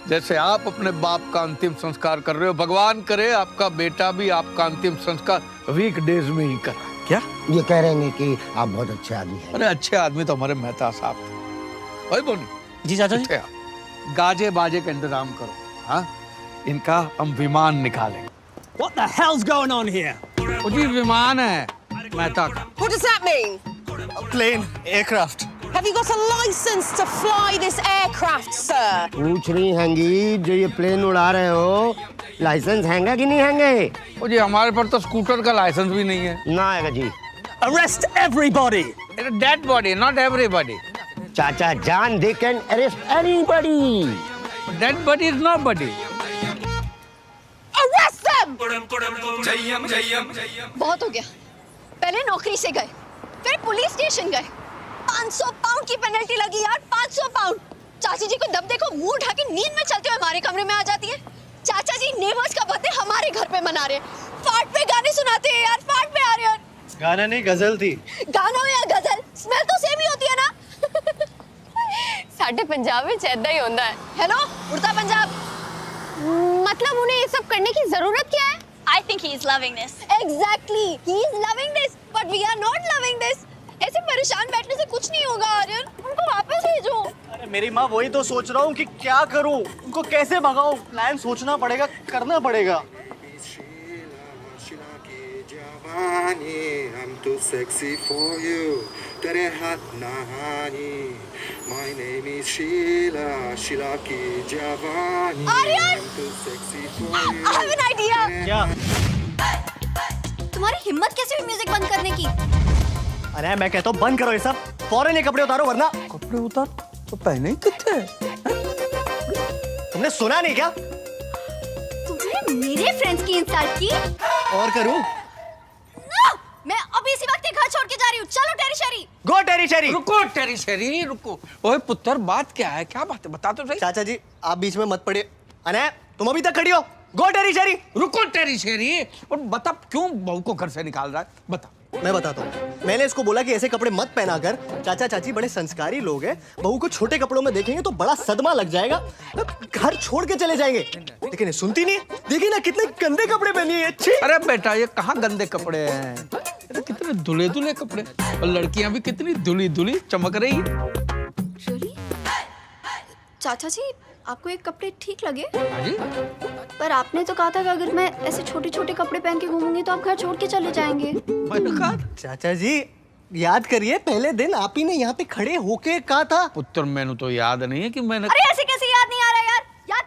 जैसे आप अपने बाप का अंतिम संस्कार कर रहे हो, भगवान करे आपका बेटा भी आपका अंतिम संस्कार वीकडेज में ही करे। क्या ये कह रहे हैं कि आप बहुत अच्छे आदमी हैं? अरे अच्छे आदमी तो हमारे मेहता साहब थे। ओए बोनी जी चाचा जी, गाजे बाजे का इंतजाम करो, हाँ? इनका हम विमान निकालेंगे। What the hell's going on here? वो जी विमान है मेहता का। What does that mean? Plane, aircraft. Have you got a license to fly this aircraft, sir? पूछ रही हैंगी जो ये प्लेन उड़ा रहे हो, लाइसेंस हैंगा कि नहीं हैंगे? वो जी हमारे पर तो स्कूटर का लाइसेंस भी नहीं है। ना आएगा जी। Arrest everybody. Dead body, not everybody. चाचा जान, they can arrest anybody. Dead body is nobody. Arrest them! बहुत हो गया। पहले नौकरी से गए, फिर पुलिस स्टेशन गए, 500 पाउंड की पेनल्टी लगी यार, 500 पाउंड। चाची जी को दब देखो, मुंह उठा के नींद में चलते हुए हमारे कमरे में आ जाती है। चाचा जी नेबर्स का बर्थडे हमारे घर पे मना रहे, फाट पे गाने सुनाते हैं यार, फाट पे आ रहे हैं। गाना नहीं, गजल थी। गाना हो या गजल, स्मेल तो सेम ही होती है ना। साडे पंजाब में ऐदा ही होता है। हेलो, उड़ता पंजाब। मतलब उन्हें ये सब करने की जरूरत क्या है? I think he is loving this. Exactly, he is loving this, but we are not loving this. ऐसे परेशान बैठने से कुछ नहीं होगा आर्यन, उनको वापस भेजो। अरे मेरी माँ, वही तो सोच रहा हूँ कि क्या करूँ, उनको कैसे भगाऊँ। प्लान सोचना पड़ेगा, करना पड़ेगा। I'm too sexy for you. तेरे हाथ नहानी. My name is Sheila. Sheila की जवानी. Aryan! I'm too sexy for you. I have an idea. क्या? तुम्हारी हिम्मत कैसे हुई म्यूजिक बंद करने की? अरे मैं कहता हूँ बंद करो ये सब, फौरन ये कपड़े उतारो वरना। कपड़े उतार तो पहने ही कितने? तुमने सुना नहीं क्या? तुमने मेरे फ्रेंड्स की इंसल्ट की? और करूँ? मैं अभी इसी वक्त ये घर छोड़ के जा रही हूँ। चलो टेरी शेरी। गो टेरी शेरी। रुको टेरी शेरी, रुको। ओए पुत्र, बात क्या है? क्या बात है? बता तो सही। चाचा जी आप बीच में मत पड़िए। अने तुम अभी तक खड़ी हो। गो टेरी शेरी। रुको टेरी शेरी, और बता क्यों बहू को घर से निकाल रहा है? बता। मैं बताता हूँ। मैंने इसको बोला कि ऐसे कपड़े मत पहना कर, चाचा चाची बड़े संस्कारी लोग हैं, बहू को छोटे कपड़ों में देखेंगे तो बड़ा सदमा लग जाएगा, घर छोड़ के चले जाएंगे। लेकिन सुनती नहीं। देखिए ना कितने गंदे कपड़े पहनी है। अरे बेटा, ये कहाँ गंदे कपड़े हैं? अरे कितने धुले धुले कपड़े, और लड़कियां भी कितनी धुली धुली चमक रही। चाचा जी आपको ये कपड़े ठीक लगे? जी? पर आपने तो कहा था कि अगर मैं ऐसे छोटे छोटे कपड़े पहन के घूमूंगी तो आप घर छोड़ के चले जाएंगे। चाचा जी याद करिए, पहले दिन आप ही ने यहाँ पे खड़े होके कहा था। पुत्र मैंने तो याद नहीं है कि मैंने। अरे ऐसे कैसे याद नहीं आ रहा यार? याद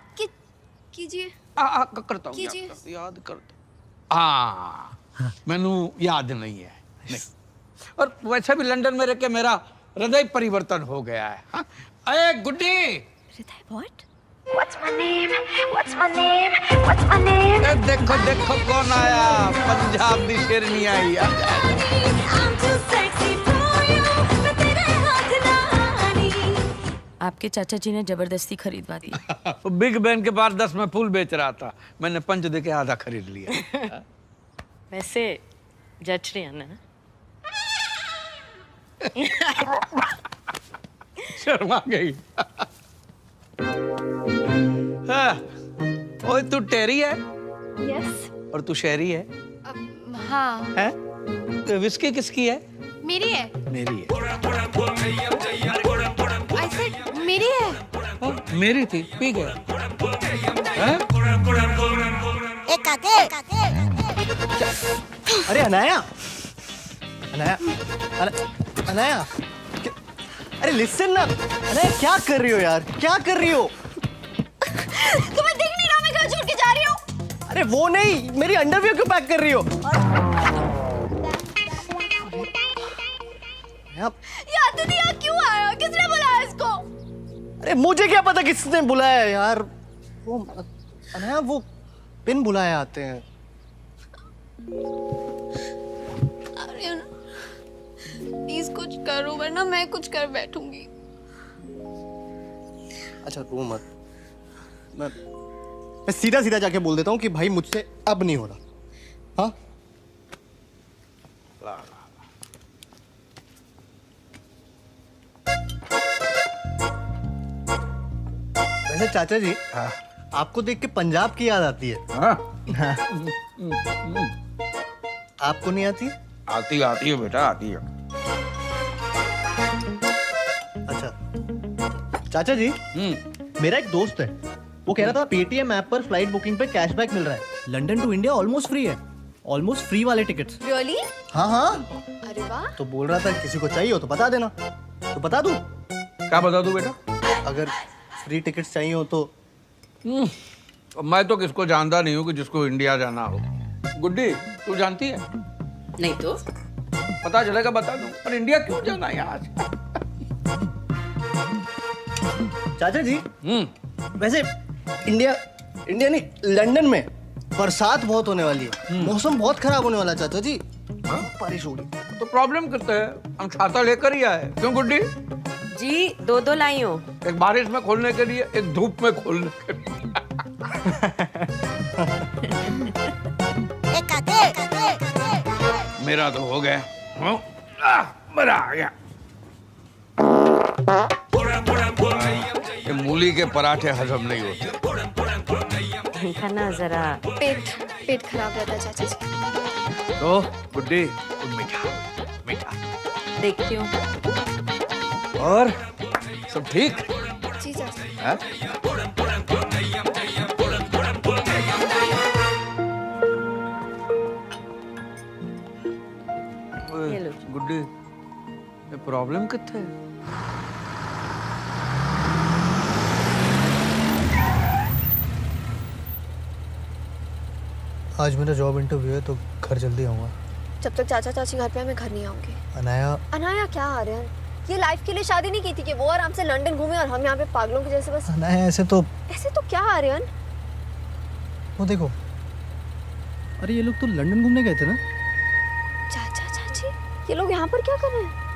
कीजिए। करता हूँ, कीजिए। याद करता। हाँ, मैंने याद नहीं है। नहीं। और वैसे भी लंदन में रह के मेरा हृदय परिवर्तन हो गया है। हाँ? अरे गुड्डी, What? What's my name? What's my name? What's my name? देखो देखो कौन आया, पंजाब दी शेरनी आई। I'm too sexy for you, मैं तेरे हाथ नहानी। आपके चाचा जी ने जबरदस्ती खरीदवा दी। बिग बैन के पास 10 में फूल बेच रहा था, मैंने 5 दे के आधा खरीद लिया। वैसे जच रही है ना? शर्मा गई। हाँ, ओए तू टेरी है यस। और तू शहरी है हाँ। हैं? तो विस्की किसकी है? मेरी है। मेरी है। I said मेरी है। हाँ, मेरी थी, पी गया। हैं? अरे अनाया, अनाया, अनाया, अरे लिसन ना, अनाया क्या कर रही हो यार, क्या कर रही हो? तुम्हें दिख नहीं रहा मैं घर छोड़ के जा रही हूँ? अरे वो नहीं, मेरी अंडरवियर क्यों पैक कर रही हो? यार दीदी यहाँ क्यों आया? किसने बुलाया इसको? अरे मुझे क्या पता किसने बुलाया यार, वो अनाया वो पिन बुलाए आते हैं। आर्यन प्लीज कुछ करो वरना मैं कुछ कर बैठूंगी। अच्छा रो मत, मैं सीधा सीधा जाके बोल देता हूँ कि भाई मुझसे अब नहीं हो रहा। हाँ वैसे चाचा जी, आपको देख के पंजाब की याद आती है। आपको नहीं आती? आती आती है बेटा, आती है। अच्छा चाचा जी, मेरा एक दोस्त है, वो कह रहा था पेटीएम ऐप पर फ्लाइट बुकिंग पे कैशबैक मिल रहा है। London to India almost free है, ऑलमोस्ट फ्री वाले टिकट्स। रियली? हाँ हाँ। अरे वाह। तो बोल रहा था किसी को चाहिए हो तो बता देना, तो बता दूं? क्या बता दूं बेटा? अगर फ्री टिकट्स चाहिए हो तो। मैं तो किसको जानता नहीं हूँ कि जिसको इंडिया जाना हो। गुड्डी तू जानती है? नहीं तो पता चलेगा बता दूं, पर इंडिया क्यों जाना है आज? चाचा जी, वैसे इंडिया नहीं, लंदन में बरसात बहुत होने वाली है, मौसम बहुत खराब होने वाला है चाचा जी, बारिश हो रही। तो प्रॉब्लम कितना है, हम छाता लेकर ही आए। क्यों गुड्डी? जी दो दो लाई हो, एक बारिश में खोलने के लिए, एक धूप में खोलने के लिए। मेरा तो हो गया, मजा आ गया। ये मूली के पराठे हजम नहीं होते। इनका ना जरा पेट खराब रहता है चाचा जी। तो गुड्डी कुछ मीठा देखती हूँ। और सब ठीक? जी चाचा। हाँ? गुड्डी ये प्रॉब्लम कितने है? आज मेरा जॉब इंटरव्यू है तो घर जल्दी आऊँगा। जब तक चाचा चाची घर पे मैं घर नहीं आऊंगी। अनाया, अनाया क्या आर्यन? ये लाइफ के लिए शादी नहीं की थी कि वो आराम से लंदन घूमे और हम यहाँ पे पागलों के जैसे बस। अनाया ऐसे तो क्या आर्यन? वो देखो, अरे ये लोग तो लंदन घूमने गए थे ना। चाचा चाची ये लोग यहाँ पर क्या कर रहे हैं?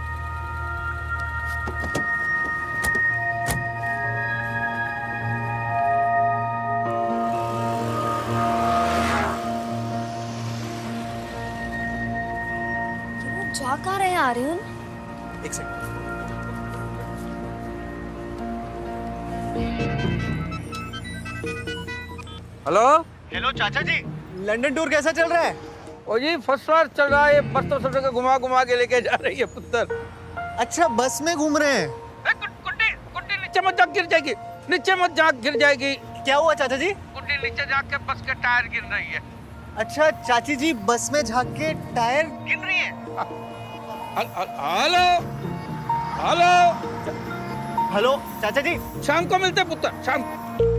जा कहाँ रहे हैं आर्यन? एक सेकंड। हेलो हेलो चाचा जी, लंदन टूर कैसा चल रहा है? ओ जी फर्स्ट क्लास चल रहा है। बस तो सब जगह घुमा के लेके जा रही है पुत्र। अच्छा बस में घूम रहे हैं? गुड्डी नीचे मत जा, गिर जाएगी। नीचे मत जा, गिर जाएगी। क्या हुआ चाचा जी? गुड्डी नीचे जाके बस के टायर गिर रही है। अच्छा चाची जी, बस में झांक के टायर गिर रही है। हेलो हेलो हेलो चाचा जी, शाम को मिलते पुत्र, शाम को।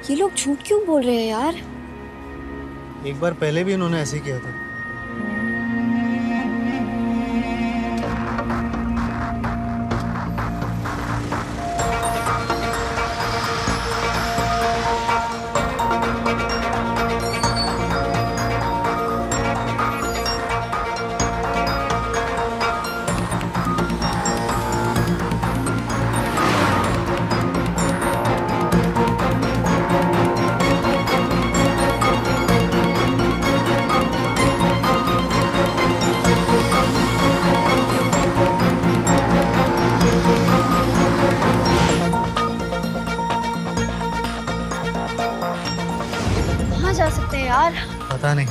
ये लोग झूठ क्यों बोल रहे हैं यार? एक बार पहले भी उन्होंने ऐसे ही किया था। पता नहीं।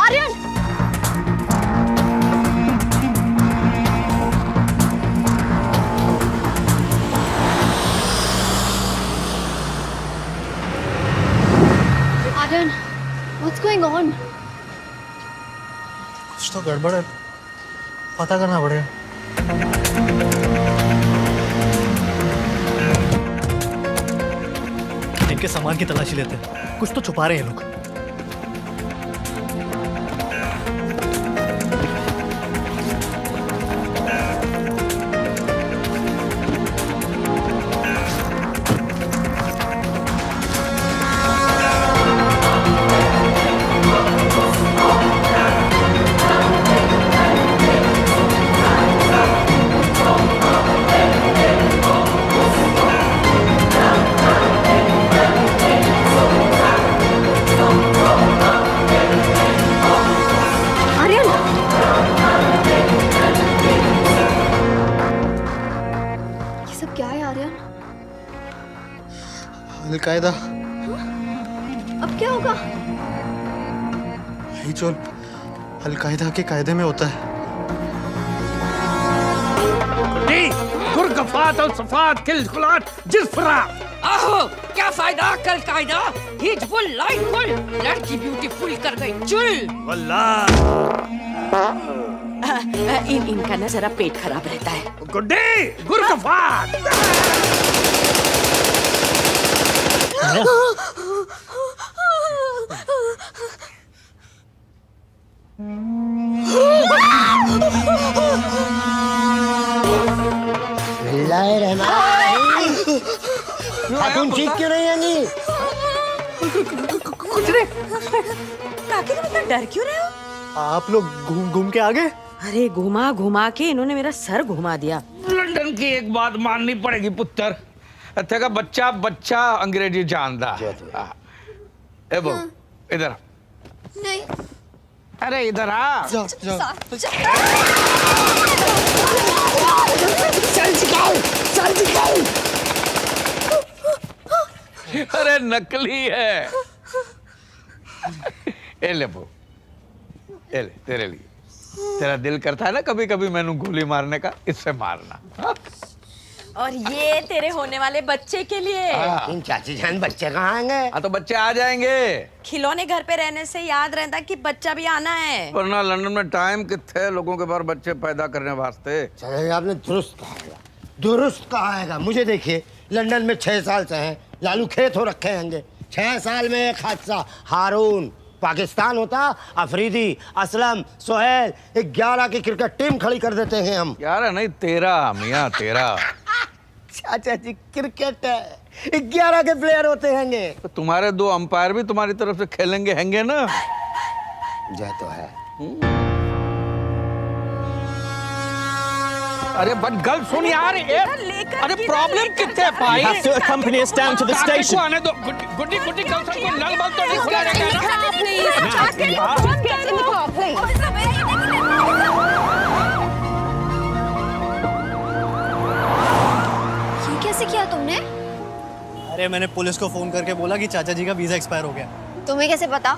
Aryan! Aryan, what's going on? कुछ तो गड़बड़ है, पता करना पड़ेगा। इनके सामान की तलाशी लेते हैं, कुछ तो छुपा रहे हैं लोग। अलकायदा। अब क्या होगा? यही जो अलकायदा के कायदे में होता है। गुरगफात और सफात किलखुलात जिस्फरा। आहो, क्या फायदा कल कायदा? हिजबुल लाइफुल लड़की ब्यूटीफुल कर गई चुल। वल्लाह इनका ना जरा पेट खराब रहता है। गुड्डी गुरगफात। खातून ठीक क्यों नहीं आएंगी? कुछ नहीं। काकी तुम इतना डर क्यों रहे हो? आप लोग घूम के आ गए? अरे घुमा घुमा के इन्होंने मेरा सर घुमा दिया। लंदन की एक बात माननी पड़ेगी पुत्र, इत्थे का बच्चा बच्चा अंग्रेजी जानता है। ए बो इधर आ। नहीं। अरे इधर आ। अरे नकली है। ए ले बो, ए ले तेरे लिए। तेरा दिल करता है ना कभी कभी मैंने गोली मारने का, इससे मारना। और ये तेरे होने वाले बच्चे के लिए। इन चाची जान बच्चे कहाँ आएंगे? हाँ तो बच्चे आ जाएंगे। खिलौने घर पे रहने से याद रहता कि बच्चा भी आना है। वरना लंदन में टाइम कितने लोगों के पास बच्चे पैदा करने वास्ते। चलो आपने दुरुस्त कहा, दुरुस्त कहा। मुझे देखिए, लंदन में 6 साल से हैं, लालू खेत हो रखे होंगे। 6 साल में एक हादसा। हारून पाकिस्तान होता, अफरीदी, असलम, सोहेल, 11 की क्रिकेट टीम खड़ी कर देते हैं हम। 11 नहीं 13 मियाँ 13। चाचा जी क्रिकेट है, 11 के प्लेयर होते हैंगे। तो तुम्हारे 2 अंपायर भी तुम्हारी तरफ से खेलेंगे हैंगे ना। जय तो है। अरे बट गल सुन यार, अरे प्रॉब्लम कितने भाई? You have to accompany us down to the station. आने दो। गुड्डी गुड्डी कल को नल बल तो नहीं खुला रहेगा ये कैसे किया तुमने? अरे मैंने पुलिस को फोन करके बोला कि चाचा जी का वीजा एक्सपायर हो गया। तुम्हें कैसे पता?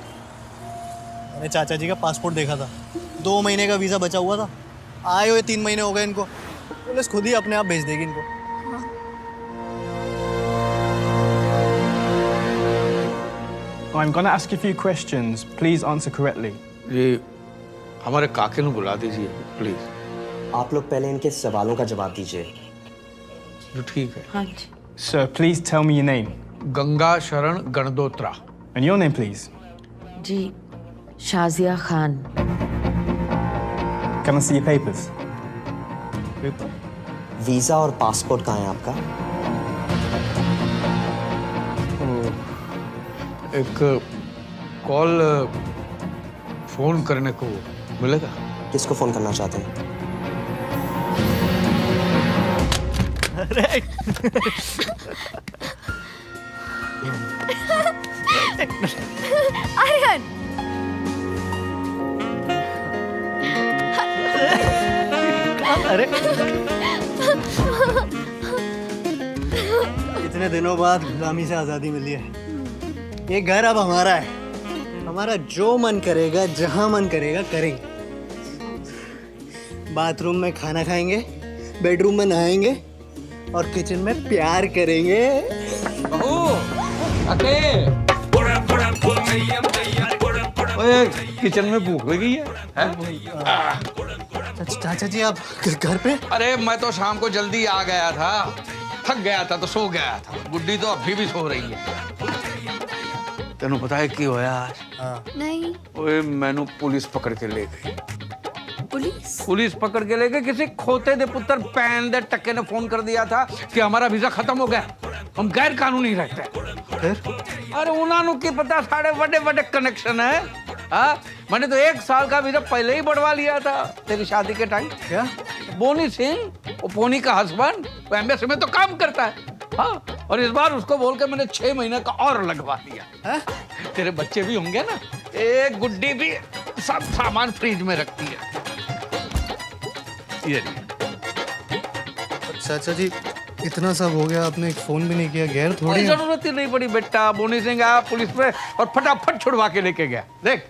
मैंने चाचा जी का पासपोर्ट देखा था, 2 महीने का वीजा बचा हुआ था। आए हुए 3 महीने हो गए इनको। पुलिस खुद ही अपने आप भेज देगी इनको। I'm gonna ask you a few questions. Please answer correctly. जी हमारे काके ਨੂੰ बुला दीजिए प्लीज। आप लोग पहले इनके सवालों का जवाब दीजिए। जो ठीक है। हाँ जी। Sir, please tell me your name. Ganga Sharan Gandotra. And your name, please. जी Shazia Khan. Can I see your papers? Visa और पासपोर्ट कहाँ है आपका? एक कॉल फोन करने को मिलेगा? किसको फोन करना चाहते हैं? आर्यन! अरे इतने दिनों बाद गुलामी से आज़ादी मिली है। ये घर अब हमारा है। हमारा जो मन करेगा, जहाँ मन करेगा करेंगे। बाथरूम में खाना खाएंगे, बेडरूम में नहाएंगे और किचन में प्यार करेंगे। ओए, किचन में भूख लगी है? चाचा जी आप घर पे? अरे मैं तो शाम को जल्दी आ गया था, थक गया था तो सो गया था। गुड्डी तो अभी भी सो रही है। तेनू पता है क्यों होया आज? नहीं। ओए मैनू पुलिस पकड़ के ले गई। पुलिस पकड़ के ले गई। किसी खोते दे पुत्र पैन दे टक्के ने फोन कर दिया था कि हमारा वीजा खत्म हो गया, हम गैर कानूनी रहते हैं। अरे उन्होंने की पता, साढ़े बड़े बड़े कनेक्शन है। हाँ, मैंने तो 1 साल का वीजा पहले ही बढ़वा लिया था तेरी शादी के टाइम। क्या? बोनी सिंह, वो पोनी का हस्बैंड, वो एम्बेसी में तो काम करता है। हाँ, और इस बार उसको बोल के मैंने 6 महीने का और लगवा दिया। है? तेरे बच्चे भी होंगे ना, एक गुड्डी भी सब सामान फ्रिज में रखती है। ये चाचा जी इतना सब हो गया, आपने एक फोन भी नहीं किया। गैर थोड़ी कोई जरूरत ही नहीं पड़ी बेटा। बोनी सिंह आया पुलिस में और फटाफट छुड़वा के लेके गया। देख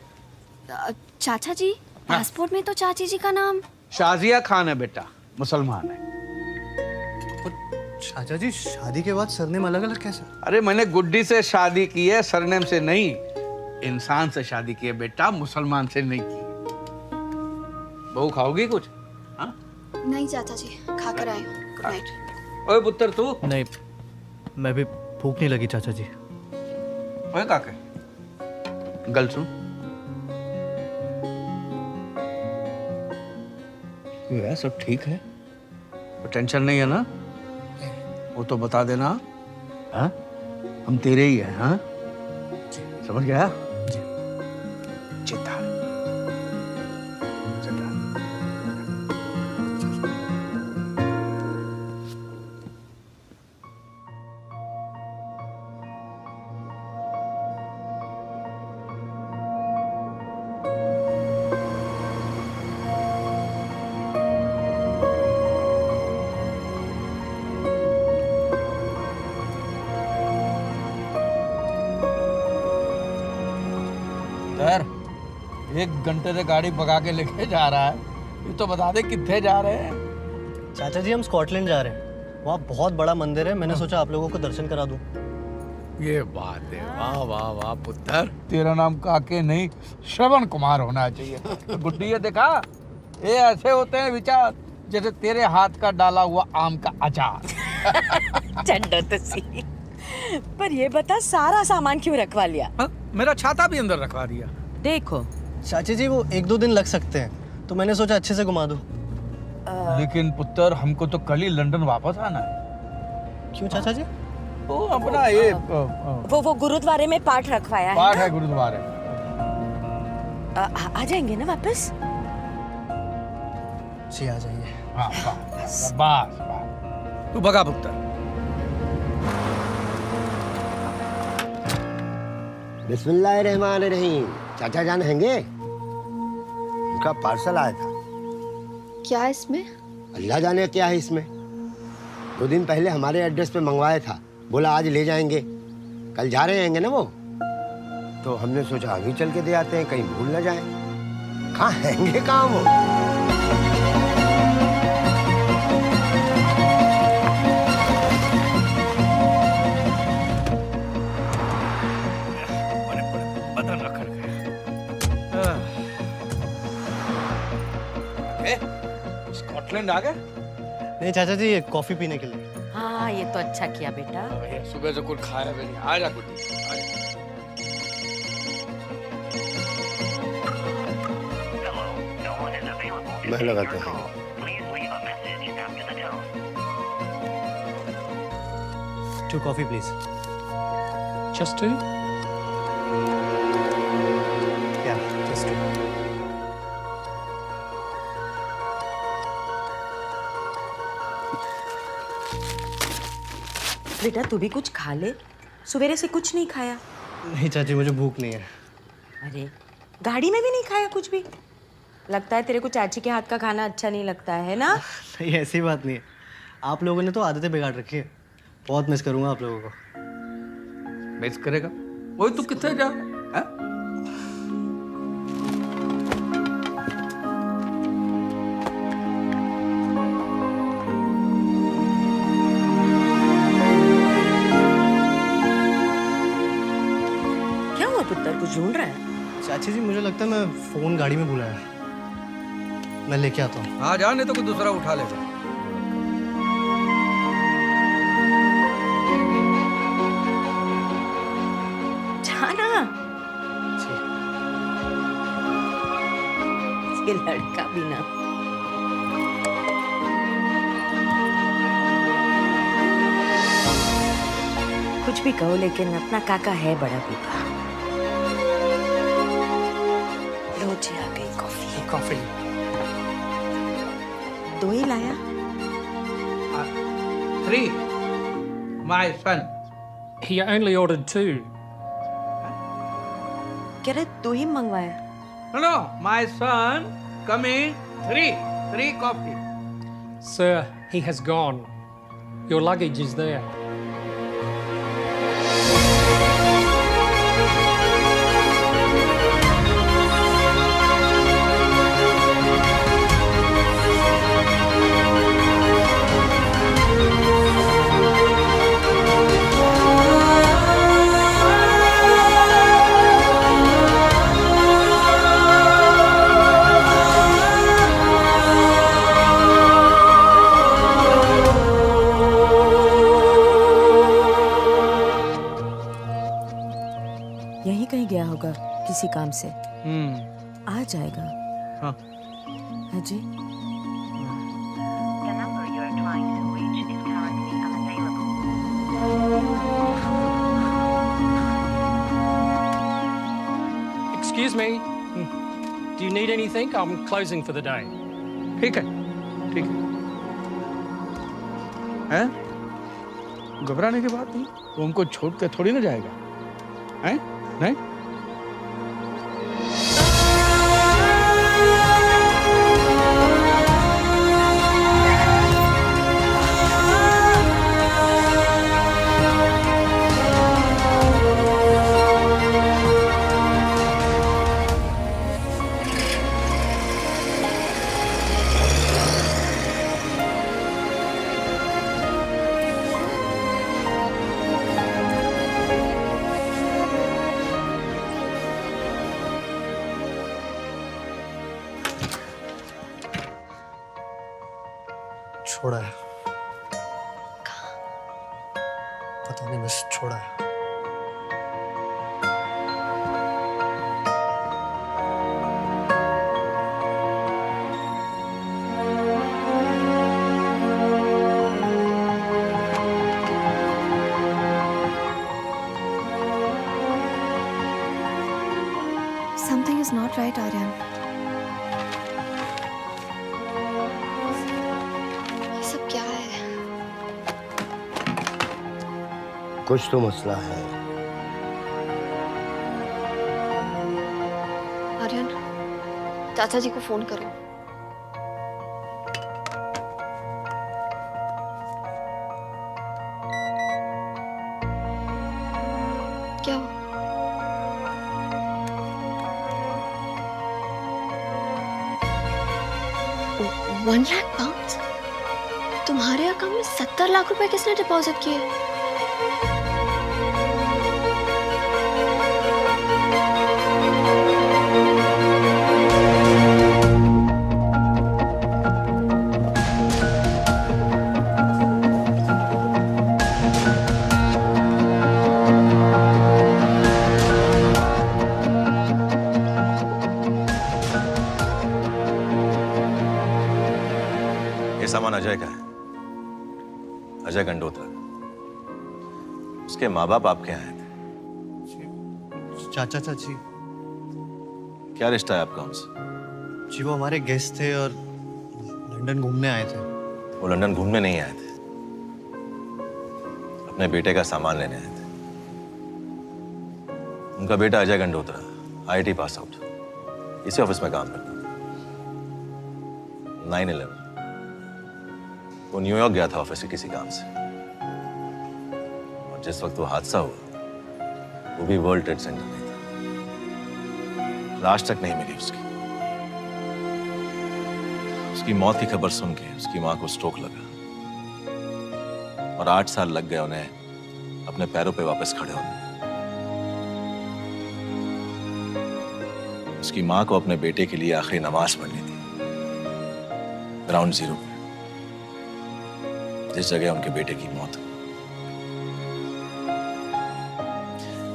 चाचा जी, पासपोर्ट में तो चाची जी का नाम शाजिया खान है बेटा, मुसलमान है। चाचा जी शादी के बाद सरनेम अलग अलग कैसे? अरे मैंने गुड्डी से शादी की है, सरनेम से नहीं। इंसान से शादी की है बेटा, मुसलमान से नहीं की। बहू खाओगी कुछ? हाँ? नहीं चाचा जी, खाकर आई हूँ। Good night. ओए पुत्र तू? नहीं, मैं भी भूख नहीं लगी चाचा जी। ओए काके, गल सुन। ये सब ठीक है, तो टेंशन नहीं है ना? वो तो बता देना। हाँ? हम तेरे ही हैं। हाँ? समझ गया? जी। चिता सर, 1 घंटे से गाड़ी भगा के लेके जा रहा है। ये तो बता दे कितने जा रहे हैं? चाचा जी हम स्कॉटलैंड जा रहे हैं। वहाँ बहुत बड़ा मंदिर है, मैंने सोचा आप लोगों को दर्शन करा दूं। ये बात है, वाह वाह वाह पुत्र। तेरा नाम काके नहीं श्रवण कुमार होना चाहिए। तो गुड्डी ये देखा, ये ऐसे होते हैं विचार जैसे तेरे हाथ का डाला हुआ आम का अचार। चंडो तो सी। पर ये बता सारा सामान क्यों रखवा लिया? मेरा छाता भी अंदर रखवा दिया। देखो चाची जी वो 1-2 दिन लग सकते हैं, तो मैंने सोचा अच्छे से घुमा दूं। लेकिन पुत्र हमको तो कल ही लंदन वापस आना है। क्यों चाचा जी? वो अपना ये वो गुरुद्वारे में पाठ रखवाया है। पाठ है गुरुद्वारे। आ जाएंगे ना वापस? जी आ जाइए। हाँ, बस तू भगा पुत्र। बिस्मिल्लाहिर्रहमानिर्रहीम। चाचा जान हैंगे? उनका पार्सल आया था। क्या है इसमें? अल्लाह जाने क्या है इसमें। 2 दिन पहले हमारे एड्रेस पे मंगवाया था, बोला आज ले जाएंगे। कल जा रहे हैं ना वो, तो हमने सोचा अभी चल के दे आते हैं, कहीं भूल ना जाए। कहाँ हैंगे कहाँ वो? स्कॉटलैंड आ गए? नहीं चाचा जी, ये कॉफी पीने के लिए। हाँ ये तो अच्छा किया बेटा। सुबह से कुछ खाया भी नहीं। आ जा कुछ। मैं लगाता हूँ। Two coffee, please. Just 2? Yeah, just 2. बेटा तू भी कुछ खा ले, सवेरे से कुछ नहीं खाया। नहीं चाची, मुझे भूख नहीं है। अरे गाड़ी में भी नहीं खाया कुछ भी? लगता है तेरे को चाची के हाथ का खाना अच्छा नहीं लगता है ना? नहीं, ऐसी बात नहीं है। आप लोगों ने तो आदतें बिगाड़ रखी है। बहुत मिस करूंगा आप लोगों को। मिस करेगा? वही तू कितने जा रहा है? क्या हुआ पुत्र, कुछ ढूंढ रहा है? चाची जी, मुझे लगता है मैं फोन गाड़ी में भूला है। मैं लेके आता हूँ। हाँ जा, नहीं तो कोई दूसरा उठा लेगा। जाना। ये लड़का भी ना। कुछ भी कहो, लेकिन अपना काका है बड़ा पीपा। लो जी, आ गई कॉफी। कॉफी 2 ही लाया। 3, my son. He only ordered 2. कह रहे 2 ही मंगवाया। No, my son, come in. 3 coffee. Sir, he has gone. Your luggage is there. यहीं कहीं गया होगा किसी काम से। आ जाएगा। हाँ। हाँ जी। Excuse me. Do you need anything? I'm closing for the day. ठीक है, ठीक है। हैं? घबराने की बात नहीं। वो हमको छोड़ के थोड़ी ना जाएगा। हैं? नहीं? छोड़ा है। पता नहीं, बस छोड़ा है। Something is not right, Aryan. ये सब क्या है? कुछ तो मसला है। आर्यन, चाचा जी को फोन करो। क्या? 1 लाख पाउंड? तुम्हारे अकाउंट में 70 लाख रुपए किसने डिपॉजिट किए? ये सामान अजय का है। अजय गंडोत्रा। उसके माँ बाप आपके यहाँ आए थे। चाचा चाची। क्या रिश्ता है आपका उनसे? जी, वो हमारे गेस्ट थे और लंदन घूमने आए थे। वो लंदन घूमने नहीं आए थे, अपने बेटे का सामान लेने आए थे। उनका बेटा Ajay Gandotra IIT pass out, इसी ऑफिस में काम करता था। 9/11। वो न्यूयॉर्क गया था ऑफिस के किसी काम से, और जिस वक्त वो हादसा हुआ वो भी वर्ल्ड ट्रेड सेंटर में था। लाश तक नहीं मिली उसकी। उसकी मौत की खबर सुन के उसकी मां को स्ट्रोक लगा और 8 साल लग गए उन्हें अपने पैरों पे वापस खड़े होने। उसकी मां को अपने बेटे के लिए आखिरी नमाज पढ़नी थी ग्राउंड जीरो पे, जिस जगह उनके बेटे की मौत हुई।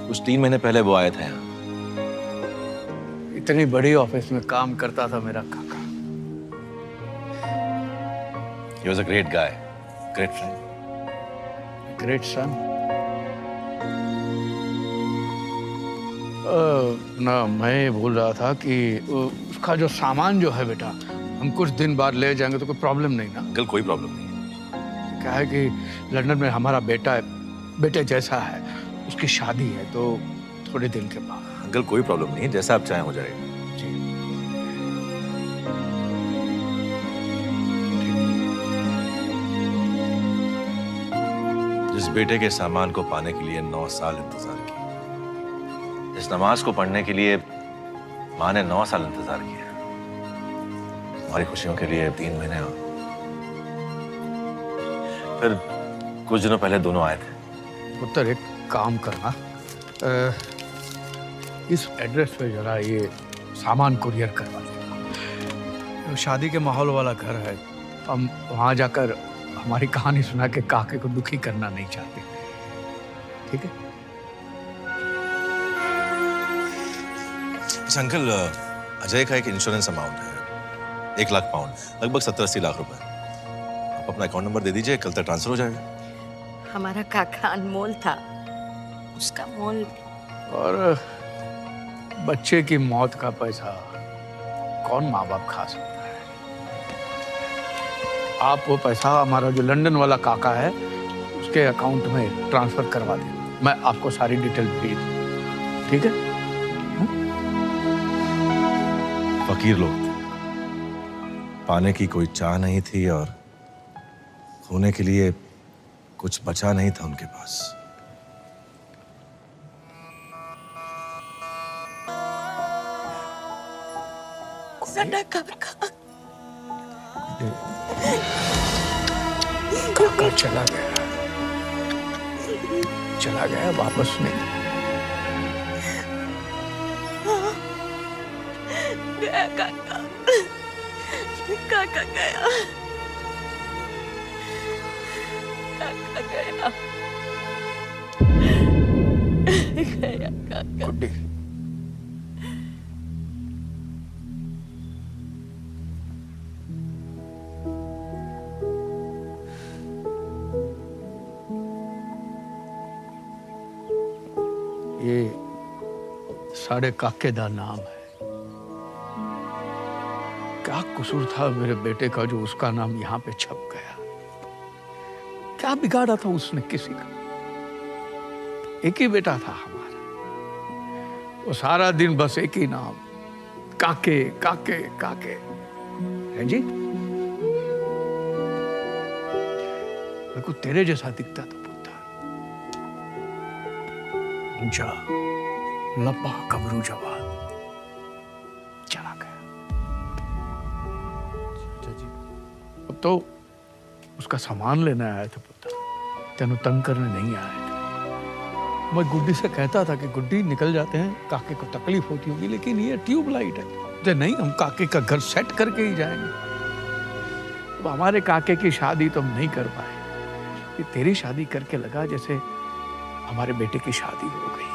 कुछ 3 महीने पहले वो आए थे यहाँ। इतनी बड़ी ऑफिस में काम करता था मेरा काका। He was a great guy, great friend, great son. ना मैं बोल रहा था कि उसका जो सामान जो है बेटा, हम कुछ दिन बाद ले जाएंगे तो कोई प्रॉब्लम नहीं ना? अंकल कोई प्रॉब्लम नहीं। क्या है कि लंदन में हमारा बेटे जैसा है, उसकी शादी है तो थोड़े दिन के बाद। अंकल कोई प्रॉब्लम नहीं, जैसा आप चाहें हो जाएगा। जिस बेटे के सामान को पाने के लिए 9 साल इंतजार किया, इस नमाज को पढ़ने के लिए माँ ने 9 साल इंतजार किया, हमारी खुशियों के लिए 3 महीने और फिर कुछ दिनों पहले दोनों आए थे। पुत्र एक काम करना, इस एड्रेस पे जरा ये सामान कुरियर करवा देना। शादी के माहौल वाला घर है, हम वहां जाकर हमारी कहानी सुना के काके को दुखी करना नहीं चाहते, ठीक है? अंकल, अजय का एक इंश्योरेंस अमाउंट है 1 लाख पाउंड, लगभग 70-80 लाख रुपए। आप अपना अकाउंट नंबर दे दीजिए, कल तक ट्रांसफर हो जाएगा। हमारा काका अनमोल था, उसका मोल। और बच्चे की मौत का पैसा कौन माँ बाप खा सकता है? आप वो पैसा हमारा जो लंदन वाला काका है उसके अकाउंट में ट्रांसफर करवा दें, मैं आपको सारी डिटेल भेज दूँ, ठीक है? फकीर लोग थे, पाने की कोई चाह नहीं थी और खोने के लिए कुछ बचा नहीं था उनके पास। काका चला गया वापस नहीं। गया काका गया, काका गया काका। गुड्डी, ये साढ़े काके दा नाम है। क्या कसूर था मेरे बेटे का जो उसका नाम यहाँ पे छप गया? क्या बिगाड़ा था उसने किसी का? एक ही बेटा था हमारा, वो सारा दिन बस एक ही नाम, काके काके काके। है जी, मेरे को तेरे जैसा दिखता था पुत्र। ऊंचा लंबा कबरू जवान चला गया। अब तो उसका सामान लेने आया था पुत्र, तेनू तंग करने नहीं आया था। मैं गुड्डी से कहता था कि गुड्डी निकल जाते हैं, काके को तकलीफ होती होगी, लेकिन ये ट्यूबलाइट है तो नहीं, हम काके का घर सेट करके ही जाएंगे। अब हमारे काके की शादी तो हम नहीं कर पाए, ये तेरी शादी करके लगा जैसे हमारे बेटे की शादी हो गई है।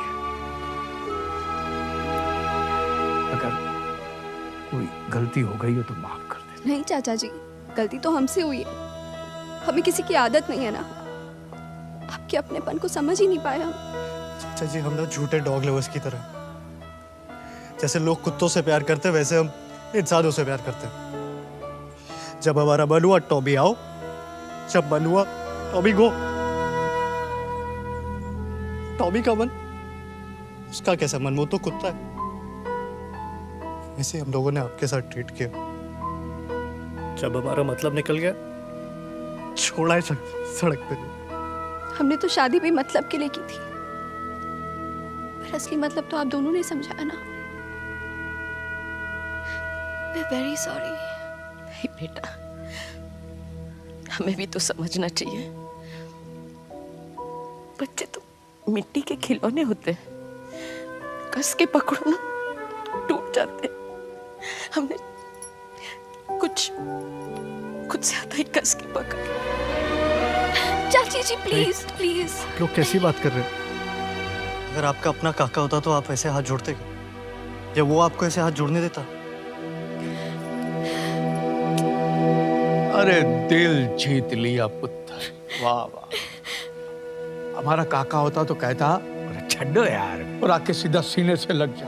अगर कोई गलती हो गई हो तो माफ कर दे। नहीं चाचा जी, गलती तो हमसे हुई है, हमें किसी की आदत नहीं है ना, आपके अपनेपन को समझ ही नहीं पाए हम। चाचा जी, हम ना झूठे डॉग लवर्स की तरह, जैसे लोग कुत्तों से प्यार करते वैसे हम इंसानों से प्यार करते हैं। जब हमारा मन हुआ टॉमी आओ, जब मन हुआ टॉमी गो। टॉमी का मन, उसका कैसा मन? वो तो कुत्ता है। वैसे हम लोगों ने आपके साथ ट्रीट किया, जब हमारा मतलब निकल गया, छोड़ा है सड़क पे। हमने तो शादी भी मतलब के लिए की थी, पर असली मतलब तो आप दोनों ने समझा ना। मैं वेरी सॉरी। नहीं बेटा, हमें भी तो समझना चाहिए, बच्चे तो मिट्टी के खिलौने होते हैं, कस के पकड़ो ना टूट जाते। हमने कुछ ज्यादा ही कस के पकड़। चाची जी प्लीज प्लीज। लोग कैसी बात कर रहे हैं? अगर आपका अपना काका होता तो आप ऐसे हाथ जोड़ते क्या? या वो आपको ऐसे हाथ जोड़ने देता? अरे दिल जीत लिया पुत्र, वाह वाह। हमारा काका होता तो कहता अरे छड्डो यार, और आके सीधा सीने से लग जा।